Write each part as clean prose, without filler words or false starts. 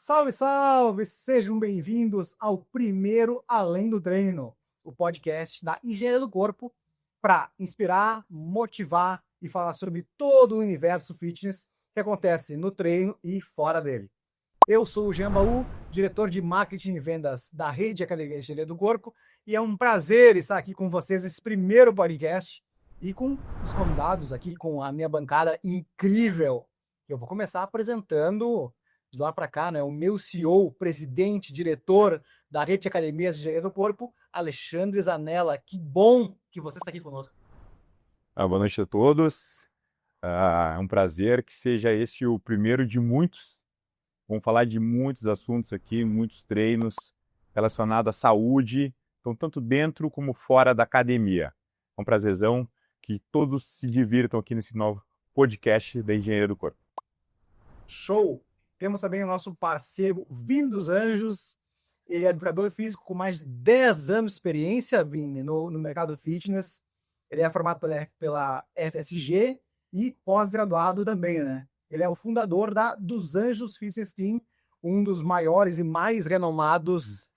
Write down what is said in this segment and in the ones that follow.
Salve, salve! Sejam bem-vindos ao primeiro Além do Treino, o podcast da Engenharia do Corpo para inspirar, motivar e falar sobre todo o universo fitness que acontece no treino e fora dele. Eu sou o Jean Baú, diretor de marketing e vendas da Rede Academia Engenharia do Corpo, e é um prazer estar aqui com vocês nesse primeiro podcast e com os convidados aqui, com a minha bancada incrível. Eu vou começar apresentando de lá para cá, né, o meu CEO, presidente, diretor da Rede Academias de Engenharia do Corpo, Alexandre Zanella. Que bom que você está aqui conosco. Boa noite a todos. É um prazer que seja esse o primeiro de muitos. Vamos falar de muitos assuntos aqui, muitos treinos relacionados à saúde, então tanto dentro como fora da academia. É um prazerzão que todos se divirtam aqui nesse novo podcast da Engenharia do Corpo. Show! Temos também o nosso parceiro Vini dos Anjos. Ele é educador físico com mais de 10 anos de experiência, Vini, no mercado fitness. Ele é formado pela FSG e pós-graduado também, né? Ele é o fundador dos Anjos Fitness Team, um dos maiores e mais renomados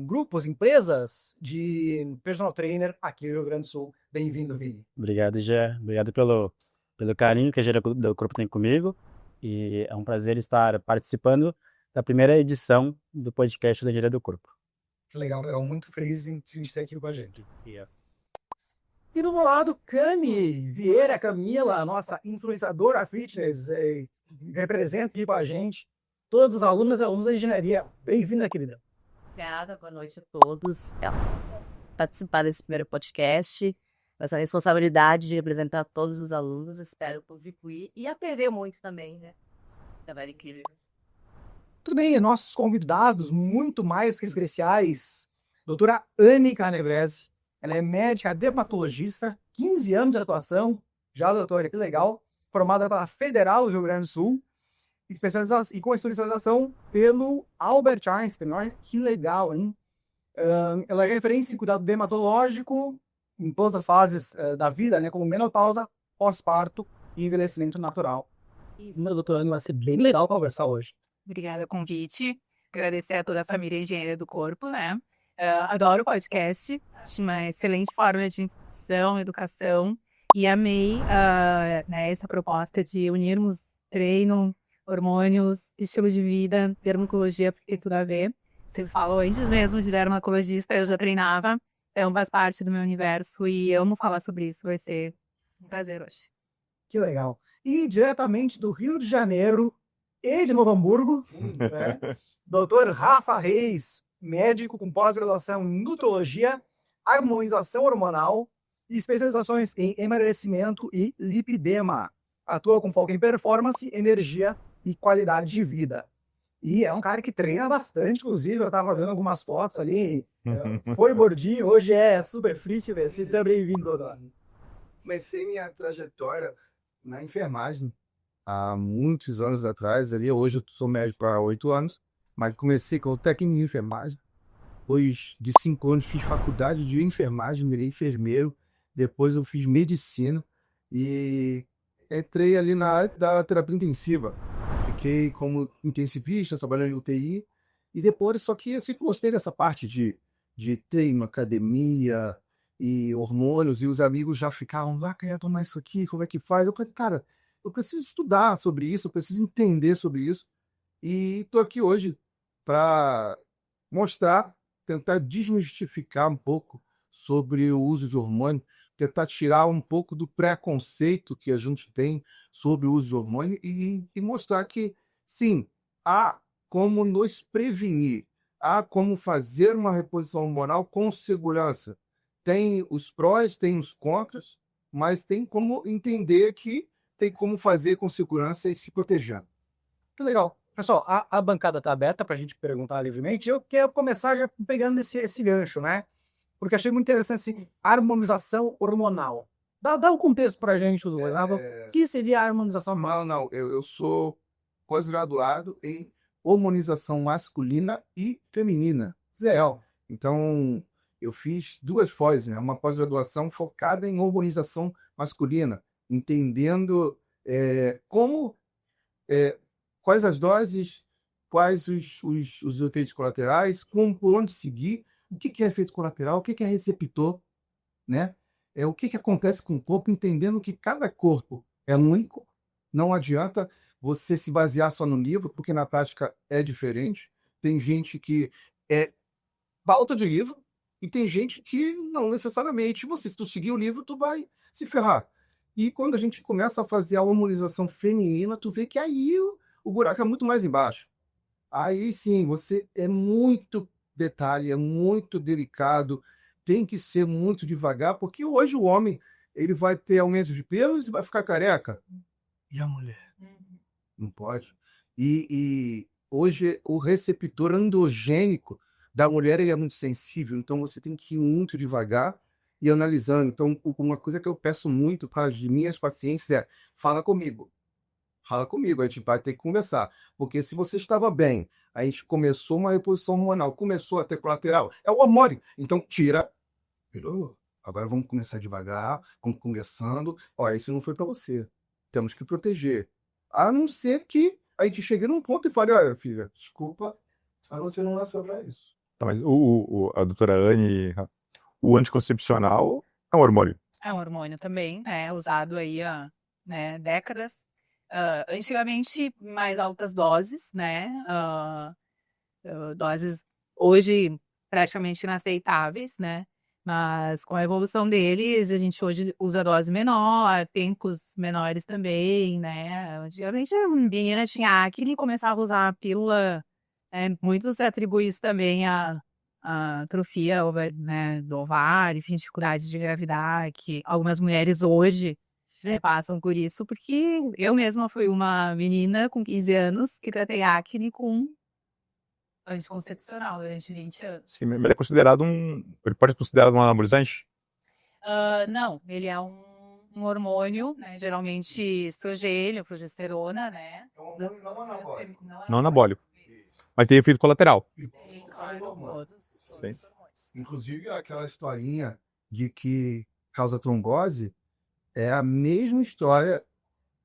grupos, empresas de personal trainer aqui no Rio Grande do Sul. Bem-vindo, Vini. Obrigado, Gé. Obrigado pelo carinho que a Engenharia do Corpo tem comigo. E é um prazer estar participando da primeira edição do podcast da Engenharia do Corpo. Que legal, eu muito feliz em estar aqui com a gente. E do meu lado, Cami Vieira, Camila, a nossa influenciadora fitness, representa aqui com a gente todos os alunos e alunos da engenharia. Bem-vinda, querida. Obrigada, boa noite a todos. Participar desse primeiro podcast, essa responsabilidade de representar todos os alunos, espero contribuir e aprender muito também, né? Trabalho incrível. Tudo bem, nossos convidados, muito mais que especiais, doutora Anne Canevrese. Ela é médica dermatologista, 15 anos de atuação, já doutora, que legal, formada pela Federal do Rio Grande do Sul, e com especialização pelo Albert Einstein. Olha que legal, hein? Ela é referência em cuidado dermatológico em todas as fases da vida, né, como menopausa, pós-parto e envelhecimento natural. E, doutora Anne, vai ser bem legal conversar hoje. Obrigada pelo convite. Agradecer a toda a família Engenharia do Corpo, né? Adoro o podcast. Acho uma excelente forma de informação, educação. E amei essa proposta de unirmos treino, hormônios, estilo de vida, dermatologia, porque tem tudo a ver. Você falou antes mesmo de dermatologista, eu já treinava. Então faz parte do meu universo e amo falar sobre isso. Vai ser um prazer hoje. Que legal. E diretamente do Rio de Janeiro e de Novo Hamburgo, né? Dr. Rafa Reis, médico com pós-graduação em nutrologia, harmonização hormonal e especializações em emagrecimento e lipidema. Atua com foco em performance, energia e qualidade de vida. E é um cara que treina bastante, inclusive, eu estava vendo algumas fotos ali. Foi gordinho, hoje é super fitness. Seja bem-vindo, doutor. Comecei minha trajetória na enfermagem há muitos anos atrás. Hoje eu sou médico há 8 anos, mas comecei com técnico em enfermagem. Depois de 5 anos fiz faculdade de enfermagem, virei enfermeiro. Depois eu fiz medicina e entrei ali na área da terapia intensiva. Fiquei como intensivista, trabalhando em UTI. E depois, só que eu sempre gostei dessa parte de treino, academia e hormônios. E os amigos já ficavam, quer tomar isso aqui, como é que faz? Eu falei, cara, eu preciso estudar sobre isso, eu preciso entender sobre isso. E estou aqui hoje para mostrar, tentar desmistificar um pouco sobre o uso de hormônio, tentar tirar um pouco do preconceito que a gente tem sobre o uso de hormônio e mostrar que, sim, há como nos prevenir, há como fazer uma reposição hormonal com segurança. Tem os prós, tem os contras, mas tem como entender que tem como fazer com segurança e se proteger. Que legal. Pessoal, a bancada está aberta para a gente perguntar livremente. Eu quero começar já pegando esse gancho, né? Porque achei muito interessante, assim, harmonização hormonal. Dá um contexto para a gente, o que seria a harmonização hormonal? Não, eu sou pós-graduado em hormonização masculina e feminina. Legal. Então, eu fiz 2 pós, né? Uma pós-graduação focada em hormonização masculina, entendendo quais as doses quais os efeitos colaterais, por onde seguir, o que é efeito colateral, o que é receptor, né? O que acontece com o corpo, entendendo que cada corpo é único. Não adianta você se basear só no livro, porque na prática é diferente. Tem gente que é pauta de livro e tem gente que não necessariamente. Se tu seguir o livro, tu vai se ferrar. E quando a gente começa a fazer a hormonização feminina, tu vê que aí o buraco é muito mais embaixo. Aí sim, você é muito detalhe, é muito delicado, tem que ser muito devagar, porque hoje o homem ele vai ter aumento de pelos e vai ficar careca. E a mulher? Não pode. E hoje o receptor androgênico da mulher ele é muito sensível, então você tem que ir muito devagar e analisando. Então, uma coisa que eu peço muito para as minhas pacientes é: fala comigo. Fala comigo, a gente vai ter que conversar. Porque se você estava bem, a gente começou uma reposição hormonal, começou a ter colateral, é o hormônio. Então, tira. Virou. Agora vamos começar devagar, vamos conversando. Ó, isso não foi para você. Temos que proteger. A não ser que a gente chegue num ponto e fale: olha, filha, desculpa, mas você não nasceu para isso. Tá, mas a doutora Anne, o anticoncepcional é um hormônio. É um hormônio também, né? Usado aí há décadas. Antigamente, mais altas doses, né? Doses hoje praticamente inaceitáveis, né? Mas com a evolução deles, a gente hoje usa dose menor, tempos menores também, né? Antigamente a menina tinha acne e começava a usar a pílula, muitos se atribuem isso também à atrofia, né, do ovário, enfim, dificuldade de engravidar, que algumas mulheres hoje passam por isso, porque eu mesma fui uma menina com 15 anos que tratei acne com anticoncepcional durante 20 anos. Sim, mas é considerado ele pode ser considerado um anabolizante? Não, ele é um hormônio, né, geralmente estrogênio, progesterona, né? Não anabólico. Mas tem efeito colateral. Tem, claro, todos os hormônios. Inclusive, aquela historinha de que causa trombose é a mesma história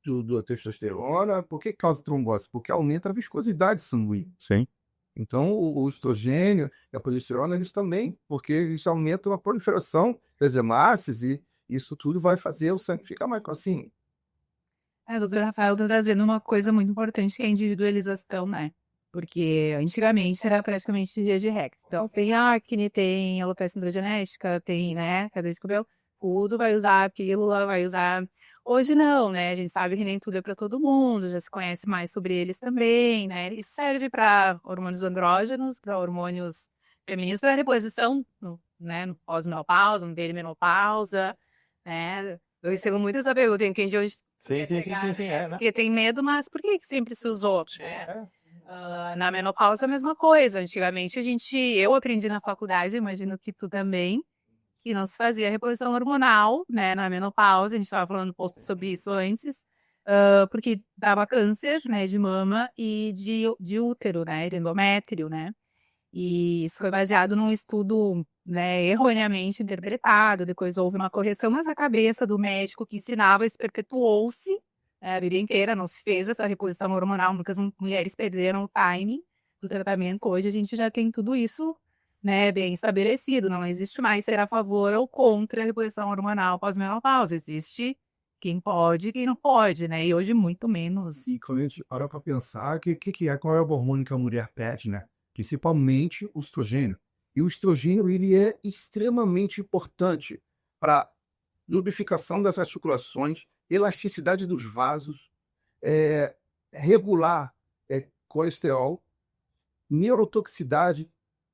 da testosterona. Por que causa trombose? Porque aumenta a viscosidade sanguínea. Sim. Então, o estrogênio e a progesterona, eles também, porque eles aumentam a proliferação das hemácias e isso tudo vai fazer o sangue ficar mais grossinho. O doutor Rafael está trazendo uma coisa muito importante, que é a individualização, né? Porque antigamente era praticamente dia de regra. Então, tem acne, tem alopecia androgenética, tem, né, queda de cabelo, tudo vai usar a pílula, vai usar... Hoje não, né? A gente sabe que nem tudo é para todo mundo, já se conhece mais sobre eles também, né? Isso serve para hormônios andrógenos, para hormônios femininos, para reposição, né? No pós-menopausa, no perimenopausa, né? Eu recebo muito essa pergunta, tem quem de hoje... Sim, né? Porque tem medo, mas por que sempre se usou? Na menopausa, a mesma coisa. Antigamente, eu aprendi na faculdade, imagino que tu também, que não se fazia reposição hormonal, né, na menopausa. A gente estava falando um pouco sobre isso antes, porque dava câncer, né, de mama e de útero, né, de endométrio, né. E isso foi baseado num estudo, né, erroneamente interpretado. Depois houve uma correção, mas a cabeça do médico que ensinava isso perpetuou-se a vida inteira, não se fez essa reposição hormonal, muitas mulheres perderam o timing do tratamento. Hoje a gente já tem tudo isso, né, bem estabelecido, não existe mais ser a favor ou contra a reposição hormonal pós-menopausa, existe quem pode e quem não pode, né, e hoje muito menos. E quando a gente para para pensar, qual é o hormônio que a mulher pede, né? Principalmente o estrogênio. E o estrogênio, ele é extremamente importante para lubrificação das articulações, elasticidade dos vasos, regular colesterol, neurotoxicidade.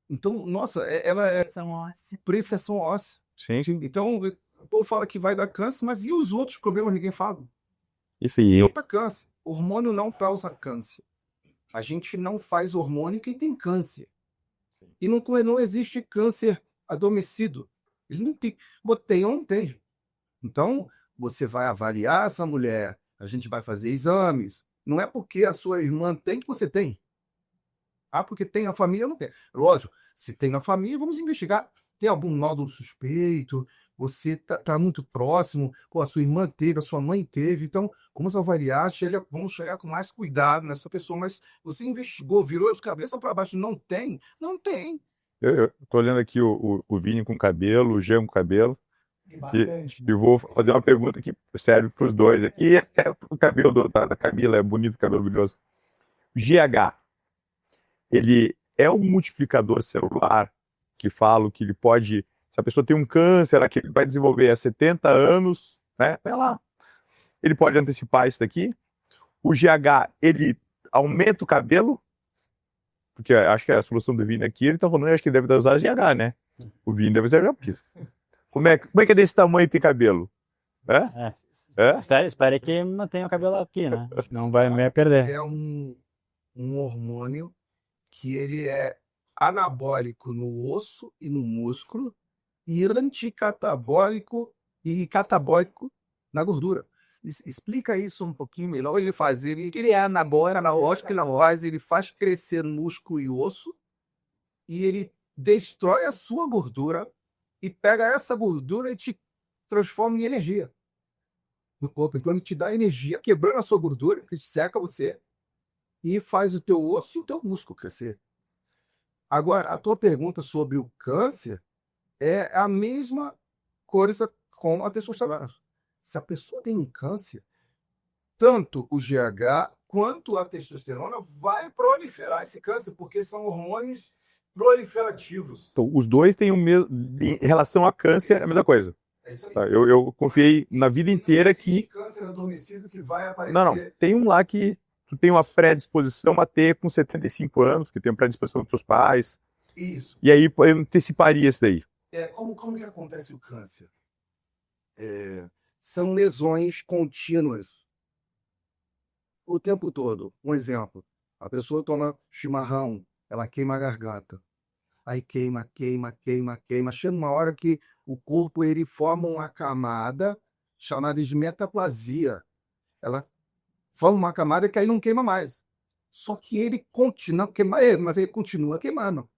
Então, nossa, ela é pré-infecção óssea. Sim. Então, o povo fala que vai dar câncer, mas e os outros problemas ninguém fala? Isso aí. Para câncer. O hormônio não causa câncer. A gente não faz hormônio quem tem câncer. E não existe câncer adormecido. Ele não tem. Tem ou não tem. Então, você vai avaliar essa mulher, a gente vai fazer exames. Não é porque a sua irmã tem que você tem. Porque tem na família, não tem. Lógico, se tem na família, vamos investigar. Tem algum nódulo suspeito? você tá muito próximo, pô, a sua irmã teve, a sua mãe teve, então, como avaliar, vamos chegar com mais cuidado nessa pessoa, mas você investigou, virou de cabeça para baixo, não tem? Não tem. Eu tô olhando aqui o Vini com cabelo, o Jean com cabelo, Bastante. e vou fazer uma pergunta que serve para os dois aqui. O cabelo da Camila é bonito, cabelo brilhoso. O GH, ele é um multiplicador celular que fala que ele pode, se a pessoa tem um câncer, que ele vai desenvolver há 70 anos, né? Vai lá. Ele pode antecipar isso daqui. O GH, ele aumenta o cabelo, porque acho que a solução do Vini aqui, ele tá falando, acho que ele deve usar GH, né? O Vini deve usar GH. Como é que é desse tamanho e tem cabelo? Espere que mantenha o cabelo aqui, né? Não vai me perder. É um hormônio que ele é anabólico no osso e no músculo e anticatabólico e catabólico na gordura. Explica isso um pouquinho melhor. Ele é analógico que não faz, ele faz crescer músculo e osso e ele destrói a sua gordura e pega essa gordura e te transforma em energia no corpo. Então ele te dá energia, quebrando a sua gordura, que seca você e faz o teu osso e o teu músculo crescer. Agora, a tua pergunta sobre o câncer é a mesma coisa com a testosterona. Se a pessoa tem um câncer, tanto o GH quanto a testosterona vai proliferar esse câncer, porque são hormônios proliferativos. Então, os dois têm o mesmo, em relação a câncer, é a mesma coisa. É isso aí. Tá? Eu confiei na vida inteira que... Câncer adormecido que vai aparecer. Não, tem um lá que tu tem uma predisposição a ter com 75 anos, porque tem uma predisposição dos seus pais. Isso. E aí eu anteciparia isso daí. Como que acontece o câncer? São lesões contínuas o tempo todo. Um exemplo, a pessoa toma chimarrão, ela queima a garganta. Aí queima. Chega uma hora que o corpo ele forma uma camada chamada de metaplasia. Ela forma uma camada que aí não queima mais. Só que ele continua queimando, mas ele continua queimando.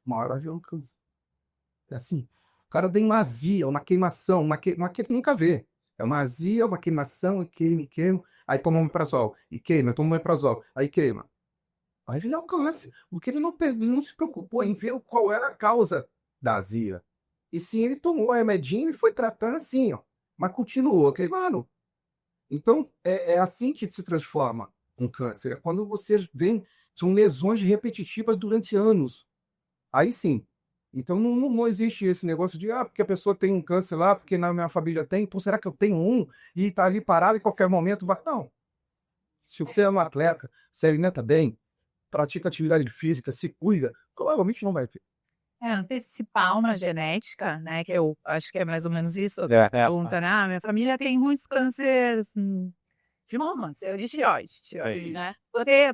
Uma hora vai vir um câncer. É assim. O cara tem uma azia, uma queimação, uma que nunca vê. É uma azia, uma queimação, e queima. Aí toma um omeprazol, e queima, toma um omeprazol, aí queima. Aí vem o câncer, porque ele não se preocupou em ver qual era a causa da azia. E sim, ele tomou o remedinho e foi tratando assim, ó. Mas continuou queimando. Então, é assim que se transforma um câncer. É quando você vê, são lesões repetitivas durante anos. Aí sim. Então, não existe esse negócio de, porque a pessoa tem um câncer lá, porque na minha família tem, então será que eu tenho um? E tá ali parado em qualquer momento vai... Não. Se você é um atleta, se alimenta bem, pratica atividade física, se cuida, provavelmente não vai ter. Antecipar uma genética, né? Que eu acho que é mais ou menos isso. Pergunta, minha família tem muitos cânceres de mama, de tireoide, né?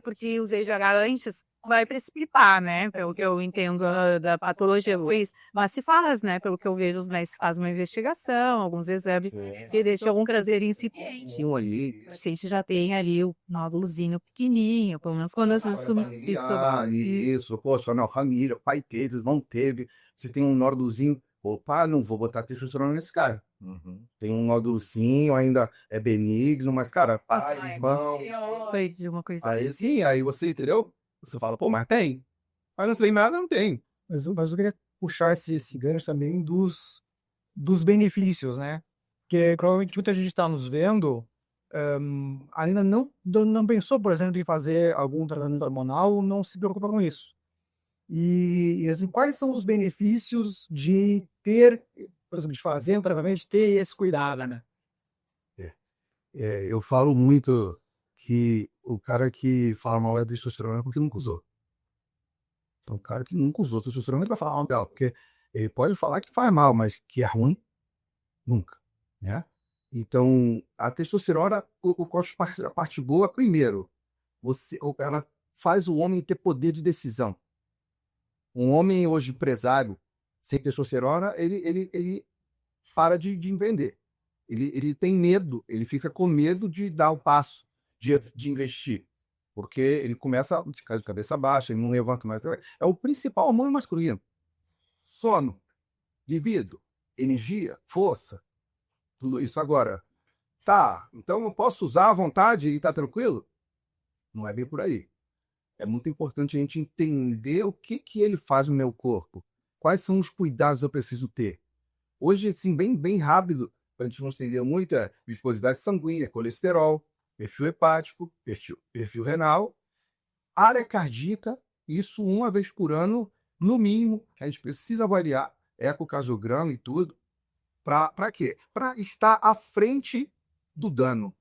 Porque usei GH antes, vai precipitar, né? Pelo que eu entendo da patologia, Luiz. Mas se faz, né? Pelo que eu vejo, os médicos fazem uma investigação, alguns exames, e deixam algum câncer incipiente. O paciente já tem ali o nódulozinho pequenininho, pelo menos quando as Isso, poxa, não, família, pai teve, não teve. Se tem um nódulozinho, opa, não vou botar testosterona nesse cara. Tem um nódulozinho, ainda é benigno, mas, cara, passa irmão. De uma coisa. Aí sim, aí você, entendeu? Você fala, pô, mas tem. Mas não tem nada, não tem. Mas eu queria puxar esse gancho também dos benefícios, né? Porque provavelmente muita gente está nos vendo, ainda não pensou, por exemplo, em fazer algum tratamento hormonal, não se preocupa com isso. E assim, quais são os benefícios de ter, por exemplo, de fazer um tratamento, de ter esse cuidado, né? Eu falo muito que o cara que fala mal é testosterona é porque nunca usou. Então, o cara que nunca usou testosterona, ele vai falar mal dela, porque ele pode falar que faz mal, mas que é ruim, nunca, né? Então, a testosterona, a parte boa, primeiro, ela faz o homem ter poder de decisão. Um homem hoje empresário, sem testosterona, ele para de empreender. Ele tem medo, ele fica com medo de dar o passo, de investir. Porque ele começa a ficar de cabeça baixa, ele não levanta mais. É o principal hormônio masculino. Sono, libido, energia, força, tudo isso. Agora, tá, então eu posso usar à vontade e tá tranquilo? Não é bem por aí. É muito importante a gente entender o que ele faz no meu corpo. Quais são os cuidados que eu preciso ter. Hoje, assim, bem rápido, para a gente não estender muito, é viscosidade sanguínea, colesterol, perfil hepático, perfil renal, área cardíaca, isso uma vez por ano, no mínimo, a gente precisa avaliar ecocardiograma e tudo. Para quê? Para estar à frente do dano.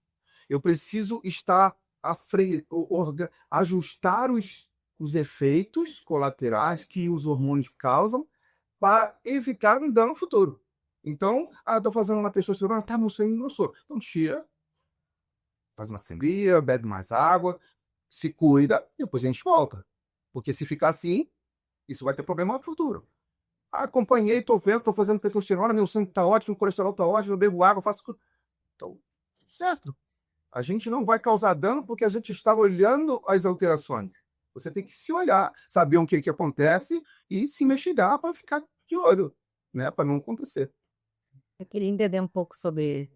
Eu preciso estar à frente, ajustar os efeitos colaterais que os hormônios causam para evitar um dano futuro. Então, estou fazendo uma testosterona, tá, meu sangue engrossou. Então, tira, faz uma sangria, bebe mais água, se cuida, e depois a gente volta. Porque se ficar assim, isso vai ter problema no futuro. Acompanhei, tô vendo, tô fazendo testosterona, meu sangue tá ótimo, o colesterol tá ótimo, eu bebo água, faço tudo. Então, certo. A gente não vai causar dano porque a gente está olhando as alterações. Você tem que se olhar, saber o que acontece e se investigar para ficar de olho, né? Para não acontecer. Eu queria entender um pouco sobre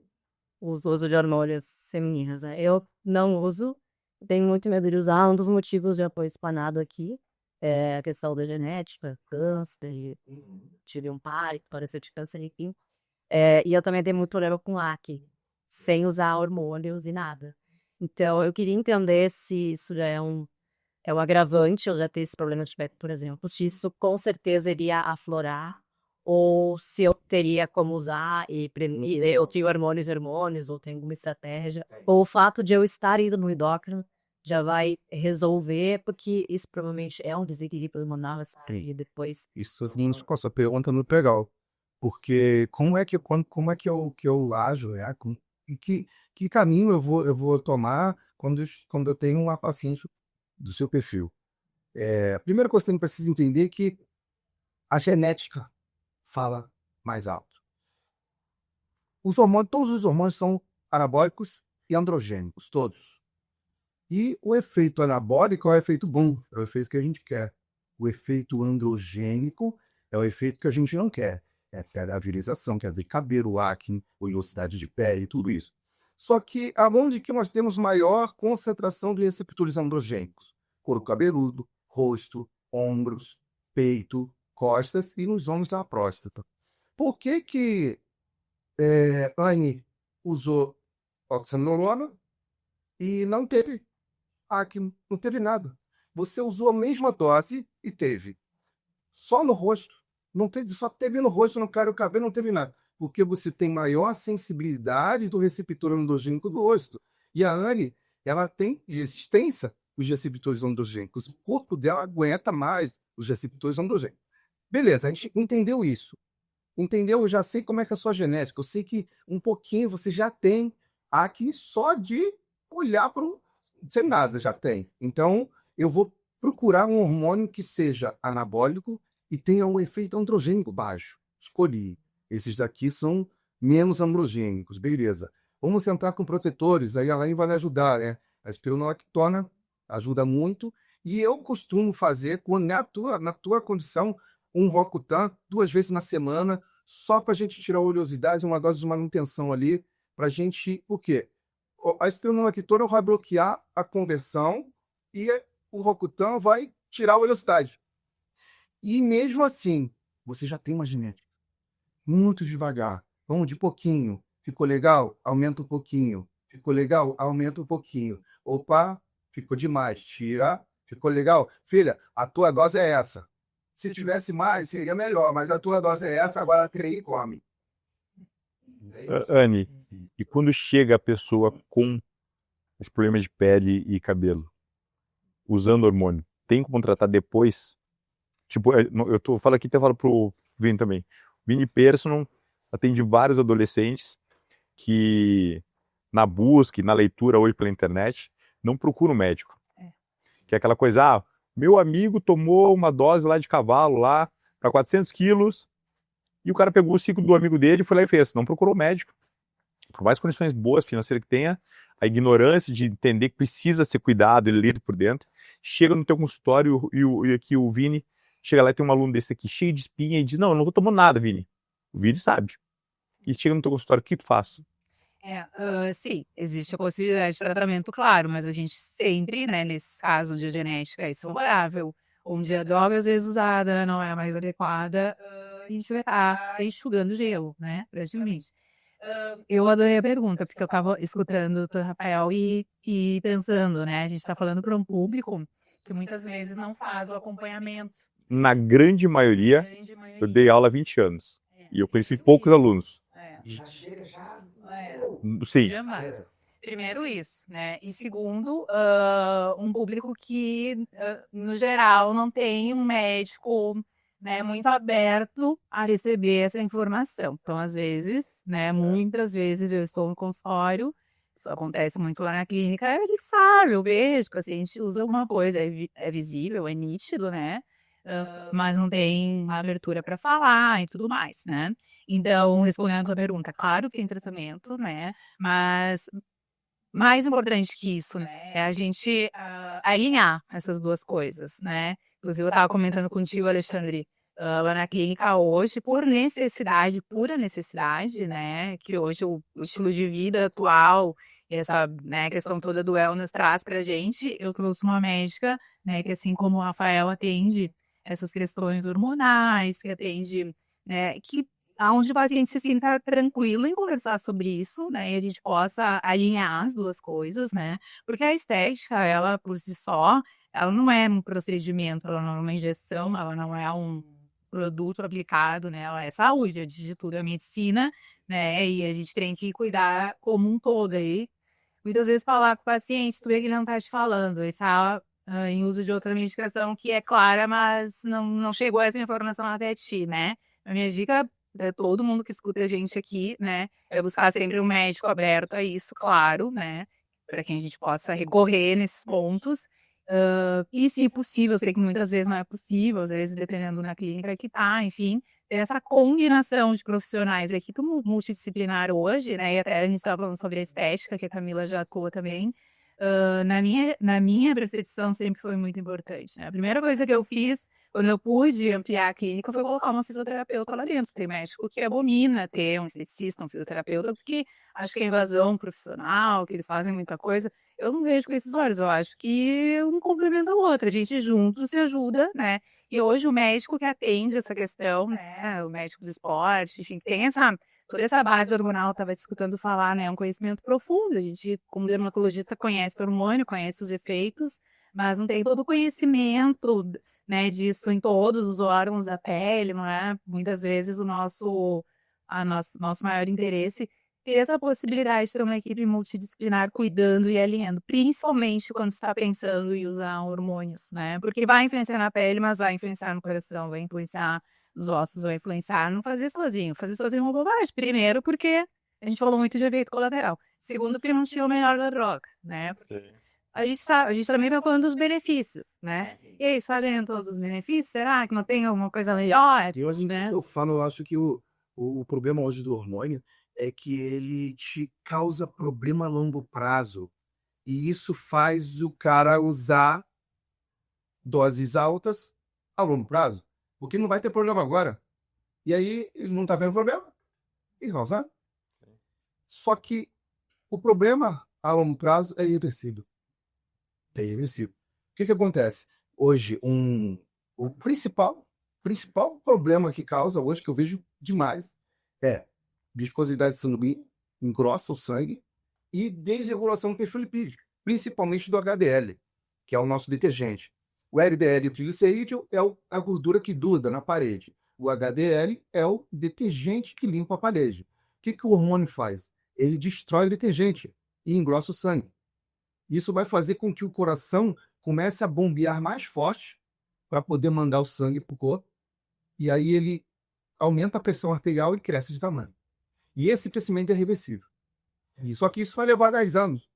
o uso de hormônios femininos, né? Eu não uso, tenho muito medo de usar. Um dos motivos de apoio explanado aqui é a questão da genética, câncer, tive um parto, pareceu de câncer, enfim. E eu também tenho muito problema com acne, sem usar hormônios e nada. Então, eu queria entender se isso já é um agravante, eu já ter esse problema de pele, por exemplo, se isso com certeza iria aflorar, ou se eu teria como usar e prevenir, eu tenho hormônios, ou tenho alguma estratégia, ou o fato de eu estar indo no endócrino já vai resolver, porque isso provavelmente é um desequilíbrio hormonal, e depois... Isso, essa pergunta é muito legal. Porque como é que eu ajo, né? E que caminho eu vou tomar quando eu tenho uma paciente do seu perfil? A primeira coisa que você precisa entender é que a genética fala mais alto. Todos os hormônios são anabólicos e androgênicos, todos. E o efeito anabólico é o efeito bom, é o efeito que a gente quer. O efeito androgênico é o efeito que a gente não quer. É a virização, quer dizer, cabelo, acne, oleosidade de pele, tudo isso. Só que aonde que nós temos maior concentração de receptores androgênicos? Couro cabeludo, rosto, ombros, peito, costas e nos homens da próstata. Por que Anne usou oxandrolona e não teve acne, não teve nada? Você usou a mesma dose e teve só no rosto. Não teve, só teve no rosto, no cara, o cabelo, não teve nada. Porque você tem maior sensibilidade do receptor androgênico do rosto. E a Anne, ela tem resistência os receptores androgênicos. O corpo dela aguenta mais os receptores androgênicos. Beleza, a gente entendeu isso. Entendeu? Eu já sei como é que é a sua genética. Eu sei que um pouquinho você já tem acne só de olhar para o... Sem nada já tem. Então, eu vou procurar um hormônio que seja anabólico e tenha um efeito androgênico baixo. Escolhi. Esses daqui são menos androgênicos. Beleza. Vamos entrar com protetores. Aí a Elaine vai me ajudar, né? A espironolactona ajuda muito. E eu costumo fazer, na tua condição, um Roacutan 2 vezes na semana, só para a gente tirar a oleosidade, uma dose de manutenção ali, para a gente... O quê? A espironolactona vai bloquear a conversão e o Roacutan vai tirar a oleosidade. E mesmo assim, você já tem uma genética. Muito devagar. Vamos de pouquinho. Ficou legal? Aumenta um pouquinho. Ficou legal? Aumenta um pouquinho. Opa, ficou demais. Tira. Ficou legal? Filha, a tua dose é essa. Se tivesse mais, seria melhor, mas a tua dose é essa, agora treina e come. Anne, e quando chega a pessoa com esse problema de pele e cabelo, usando hormônio, tem como tratar depois? Tipo, falo aqui, até falo pro Vini também. O Vini Personal atende vários adolescentes que, na busca e na leitura hoje pela internet, não procuram médico. Que é aquela coisa, meu amigo tomou uma dose lá de cavalo lá para 400 quilos e o cara pegou o ciclo do amigo dele e foi lá e fez. Não procurou médico. Por mais condições boas financeiras que tenha, a ignorância de entender que precisa ser cuidado e lido por dentro, chega no teu consultório e aqui o Vini chega lá e tem um aluno desse aqui cheio de espinha e diz, não, eu não tô tomando nada, Vini. O Vini sabe. E chega no teu consultório, o que tu faz? Sim, existe a possibilidade de tratamento, claro, mas a gente sempre, né, nesses casos onde a genética é favorável, onde a droga às vezes usada não é a mais adequada, a gente vai estar enxugando gelo, né, praticamente. Eu adorei a pergunta, porque eu estava escutando o doutor Rafael e pensando, né, a gente está falando para um público que muitas vezes não faz o acompanhamento. Na grande maioria, Grande maioria. eu dei aula há 20 anos. E eu conheci Primeiro poucos isso. alunos. Já chega, já. Sim. Jamais. Primeiro isso, né? E segundo, um público que, no geral, não tem um médico, né, muito aberto a receber essa informação. Então, às vezes, né, muitas vezes eu estou no consultório, isso acontece muito lá na clínica, a gente sabe, eu vejo que o paciente usa alguma coisa, é visível, é nítido, né? Mas não tem abertura para falar e tudo mais, né? Então, respondendo a tua pergunta, claro que tem tratamento, né? Mas mais importante que isso, né? É a gente alinhar essas duas coisas, né? Inclusive, eu estava comentando contigo, Alexandre, lá na clínica hoje, por necessidade, pura necessidade, né? Que hoje o estilo de vida atual, e essa, né, questão toda do wellness traz pra gente, eu trouxe uma médica, né, que assim como o Rafael atende essas questões hormonais, que atende, né, que aonde o paciente se sinta tranquilo em conversar sobre isso, né, e a gente possa alinhar as duas coisas, né, porque a estética, ela por si só, ela não é um procedimento, ela não é uma injeção, ela não é um produto aplicado, né, ela é saúde, antes de tudo é medicina, né, e a gente tem que cuidar como um todo aí. Muitas vezes falar com o paciente, tu vê que ele não tá te falando, ele tá em uso de outra medicação que é clara, mas não chegou essa informação até ti, né? A minha dica para todo mundo que escuta a gente aqui, né, é buscar sempre um médico aberto a isso, claro, né, para que a gente possa recorrer nesses pontos. E se possível, eu sei que muitas vezes não é possível, às vezes dependendo da clínica que tá, enfim, ter essa combinação de profissionais, a equipe multidisciplinar hoje, né, e até a gente estava falando sobre a estética, que a Camila já atuou também, na minha percepção sempre foi muito importante, né? A primeira coisa que eu fiz quando eu pude ampliar a clínica foi colocar uma fisioterapeuta lá dentro. Tem médico que abomina ter um esteticista, um fisioterapeuta, porque acho que é invasão profissional, que eles fazem muita coisa. Eu não vejo com esses olhos, eu acho que um complementa o outro, a gente juntos se ajuda, né? E hoje o médico que atende essa questão, né, o médico do esporte, enfim, tem toda essa base hormonal, estava escutando falar, né, é um conhecimento profundo, a gente, como dermatologista, conhece o hormônio, conhece os efeitos, mas não tem todo o conhecimento, né, disso em todos os órgãos da pele, não é? Muitas vezes nosso maior interesse ter essa possibilidade de ter uma equipe multidisciplinar cuidando e alinhando, principalmente quando está pensando em usar hormônios, né? Porque vai influenciar na pele, mas vai influenciar no coração, vai influenciar nos ossos, vai influenciar, não fazer sozinho. Fazer sozinho é uma bobagem. Primeiro, porque a gente falou muito de efeito colateral. Segundo, porque não tinha o melhor da droga, né? A gente também está falando dos benefícios, né? E aí, sabendo todos os benefícios, será que não tem alguma coisa melhor? E hoje, Né? eu acho que o problema hoje do hormônio é que ele te causa problema a longo prazo. E isso faz o cara usar doses altas a longo prazo. Porque não vai ter problema agora. E aí, ele não tá vendo problema. E vai usar. Só que o problema a longo prazo é irreversível. É irreversível. O que acontece? Hoje, o principal problema que causa hoje, que eu vejo demais, é viscosidade sanguínea, engrossa o sangue e desregulação do perfil lipídico, principalmente do HDL, que é o nosso detergente. O LDL, o triglicerídeo, é a gordura que gruda na parede. O HDL é o detergente que limpa a parede. O que o hormônio faz? Ele destrói o detergente e engrossa o sangue. Isso vai fazer com que o coração comece a bombear mais forte para poder mandar o sangue para o corpo. E aí ele aumenta a pressão arterial e cresce de tamanho. E esse crescimento é reversível. Só que isso vai levar 10 anos.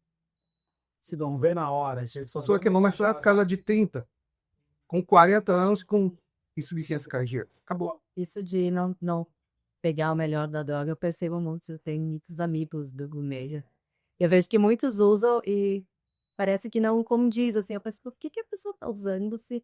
Se não vê na hora. Só que não vai ser a casa de 30, com 40 anos, com insuficiência cardíaca. Acabou. Isso de não pegar o melhor da droga, eu percebo muito. Eu tenho muitos amigos do Gumeja. Eu vejo que muitos usam e parece que não condiz, assim. Eu penso, por que a pessoa tá usando se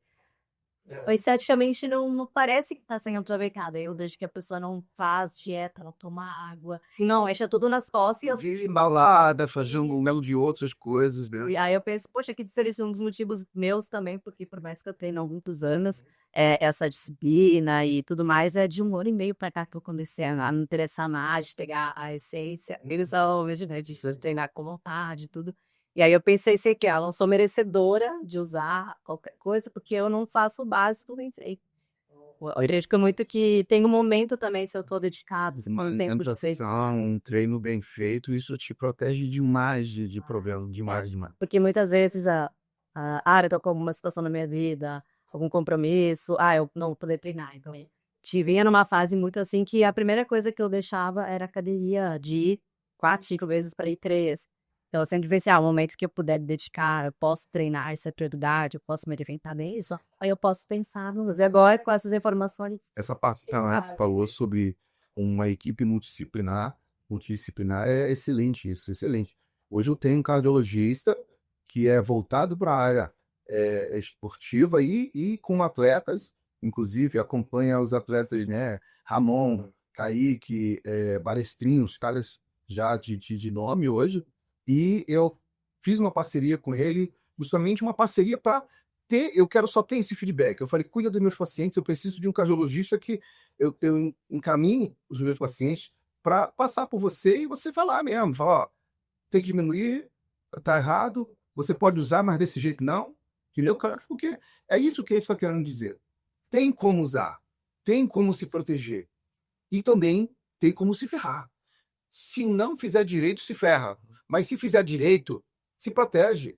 esteticamente não parece que está sendo aproveitada. Eu desde que a pessoa não faz dieta, não toma água, não, enche tudo nas costas. Vive embalada, fazendo um melo de outras coisas, né? E aí eu penso, poxa, que seria um dos motivos meus também, porque por mais que eu tenha há muitos anos, essa disciplina e tudo mais, é de 1 ano e meio pra cá que eu comecei a me interessar mais, de pegar a essência. Eles são, né, de treinar com vontade e tudo. E aí eu pensei, sei que eu não sou merecedora de usar qualquer coisa, porque eu não faço o básico do treino. Eu acredito muito que tem um momento também, se eu tô dedicado, se Uma eu tenho tempo de vocês. alimentação, um treino bem feito, isso te protege demais de problemas, demais. Porque muitas vezes eu tô com alguma situação na minha vida, algum compromisso, eu não vou poder treinar. Então, vinha numa fase muito assim que a primeira coisa que eu deixava era a academia de ir 4, 5 vezes para ir 3. Então, eu sempre pensei, o momento que eu puder me dedicar, eu posso treinar, isso é prioridade, eu posso me alimentar nisso, aí eu posso pensar no uso. E agora, com essas informações, Essa parte que a falou sobre uma equipe multidisciplinar é excelente isso, excelente. Hoje eu tenho um cardiologista que é voltado para a área esportiva e com atletas, inclusive acompanha os atletas, né? Ramon, Kaique, Balestrinho, os caras já de nome hoje. E eu fiz uma parceria com ele, justamente uma parceria para eu quero só ter esse feedback. Eu falei, cuida dos meus pacientes, eu preciso de um cardiologista que eu encaminhe os meus pacientes para passar por você e você falar mesmo, falar, ó, tem que diminuir, tá errado, você pode usar, mas desse jeito não, entendeu, cara? Porque é isso que ele está querendo dizer. Tem como usar, tem como se proteger e também tem como se ferrar. Se não fizer direito, se ferra. Mas se fizer direito, se protege.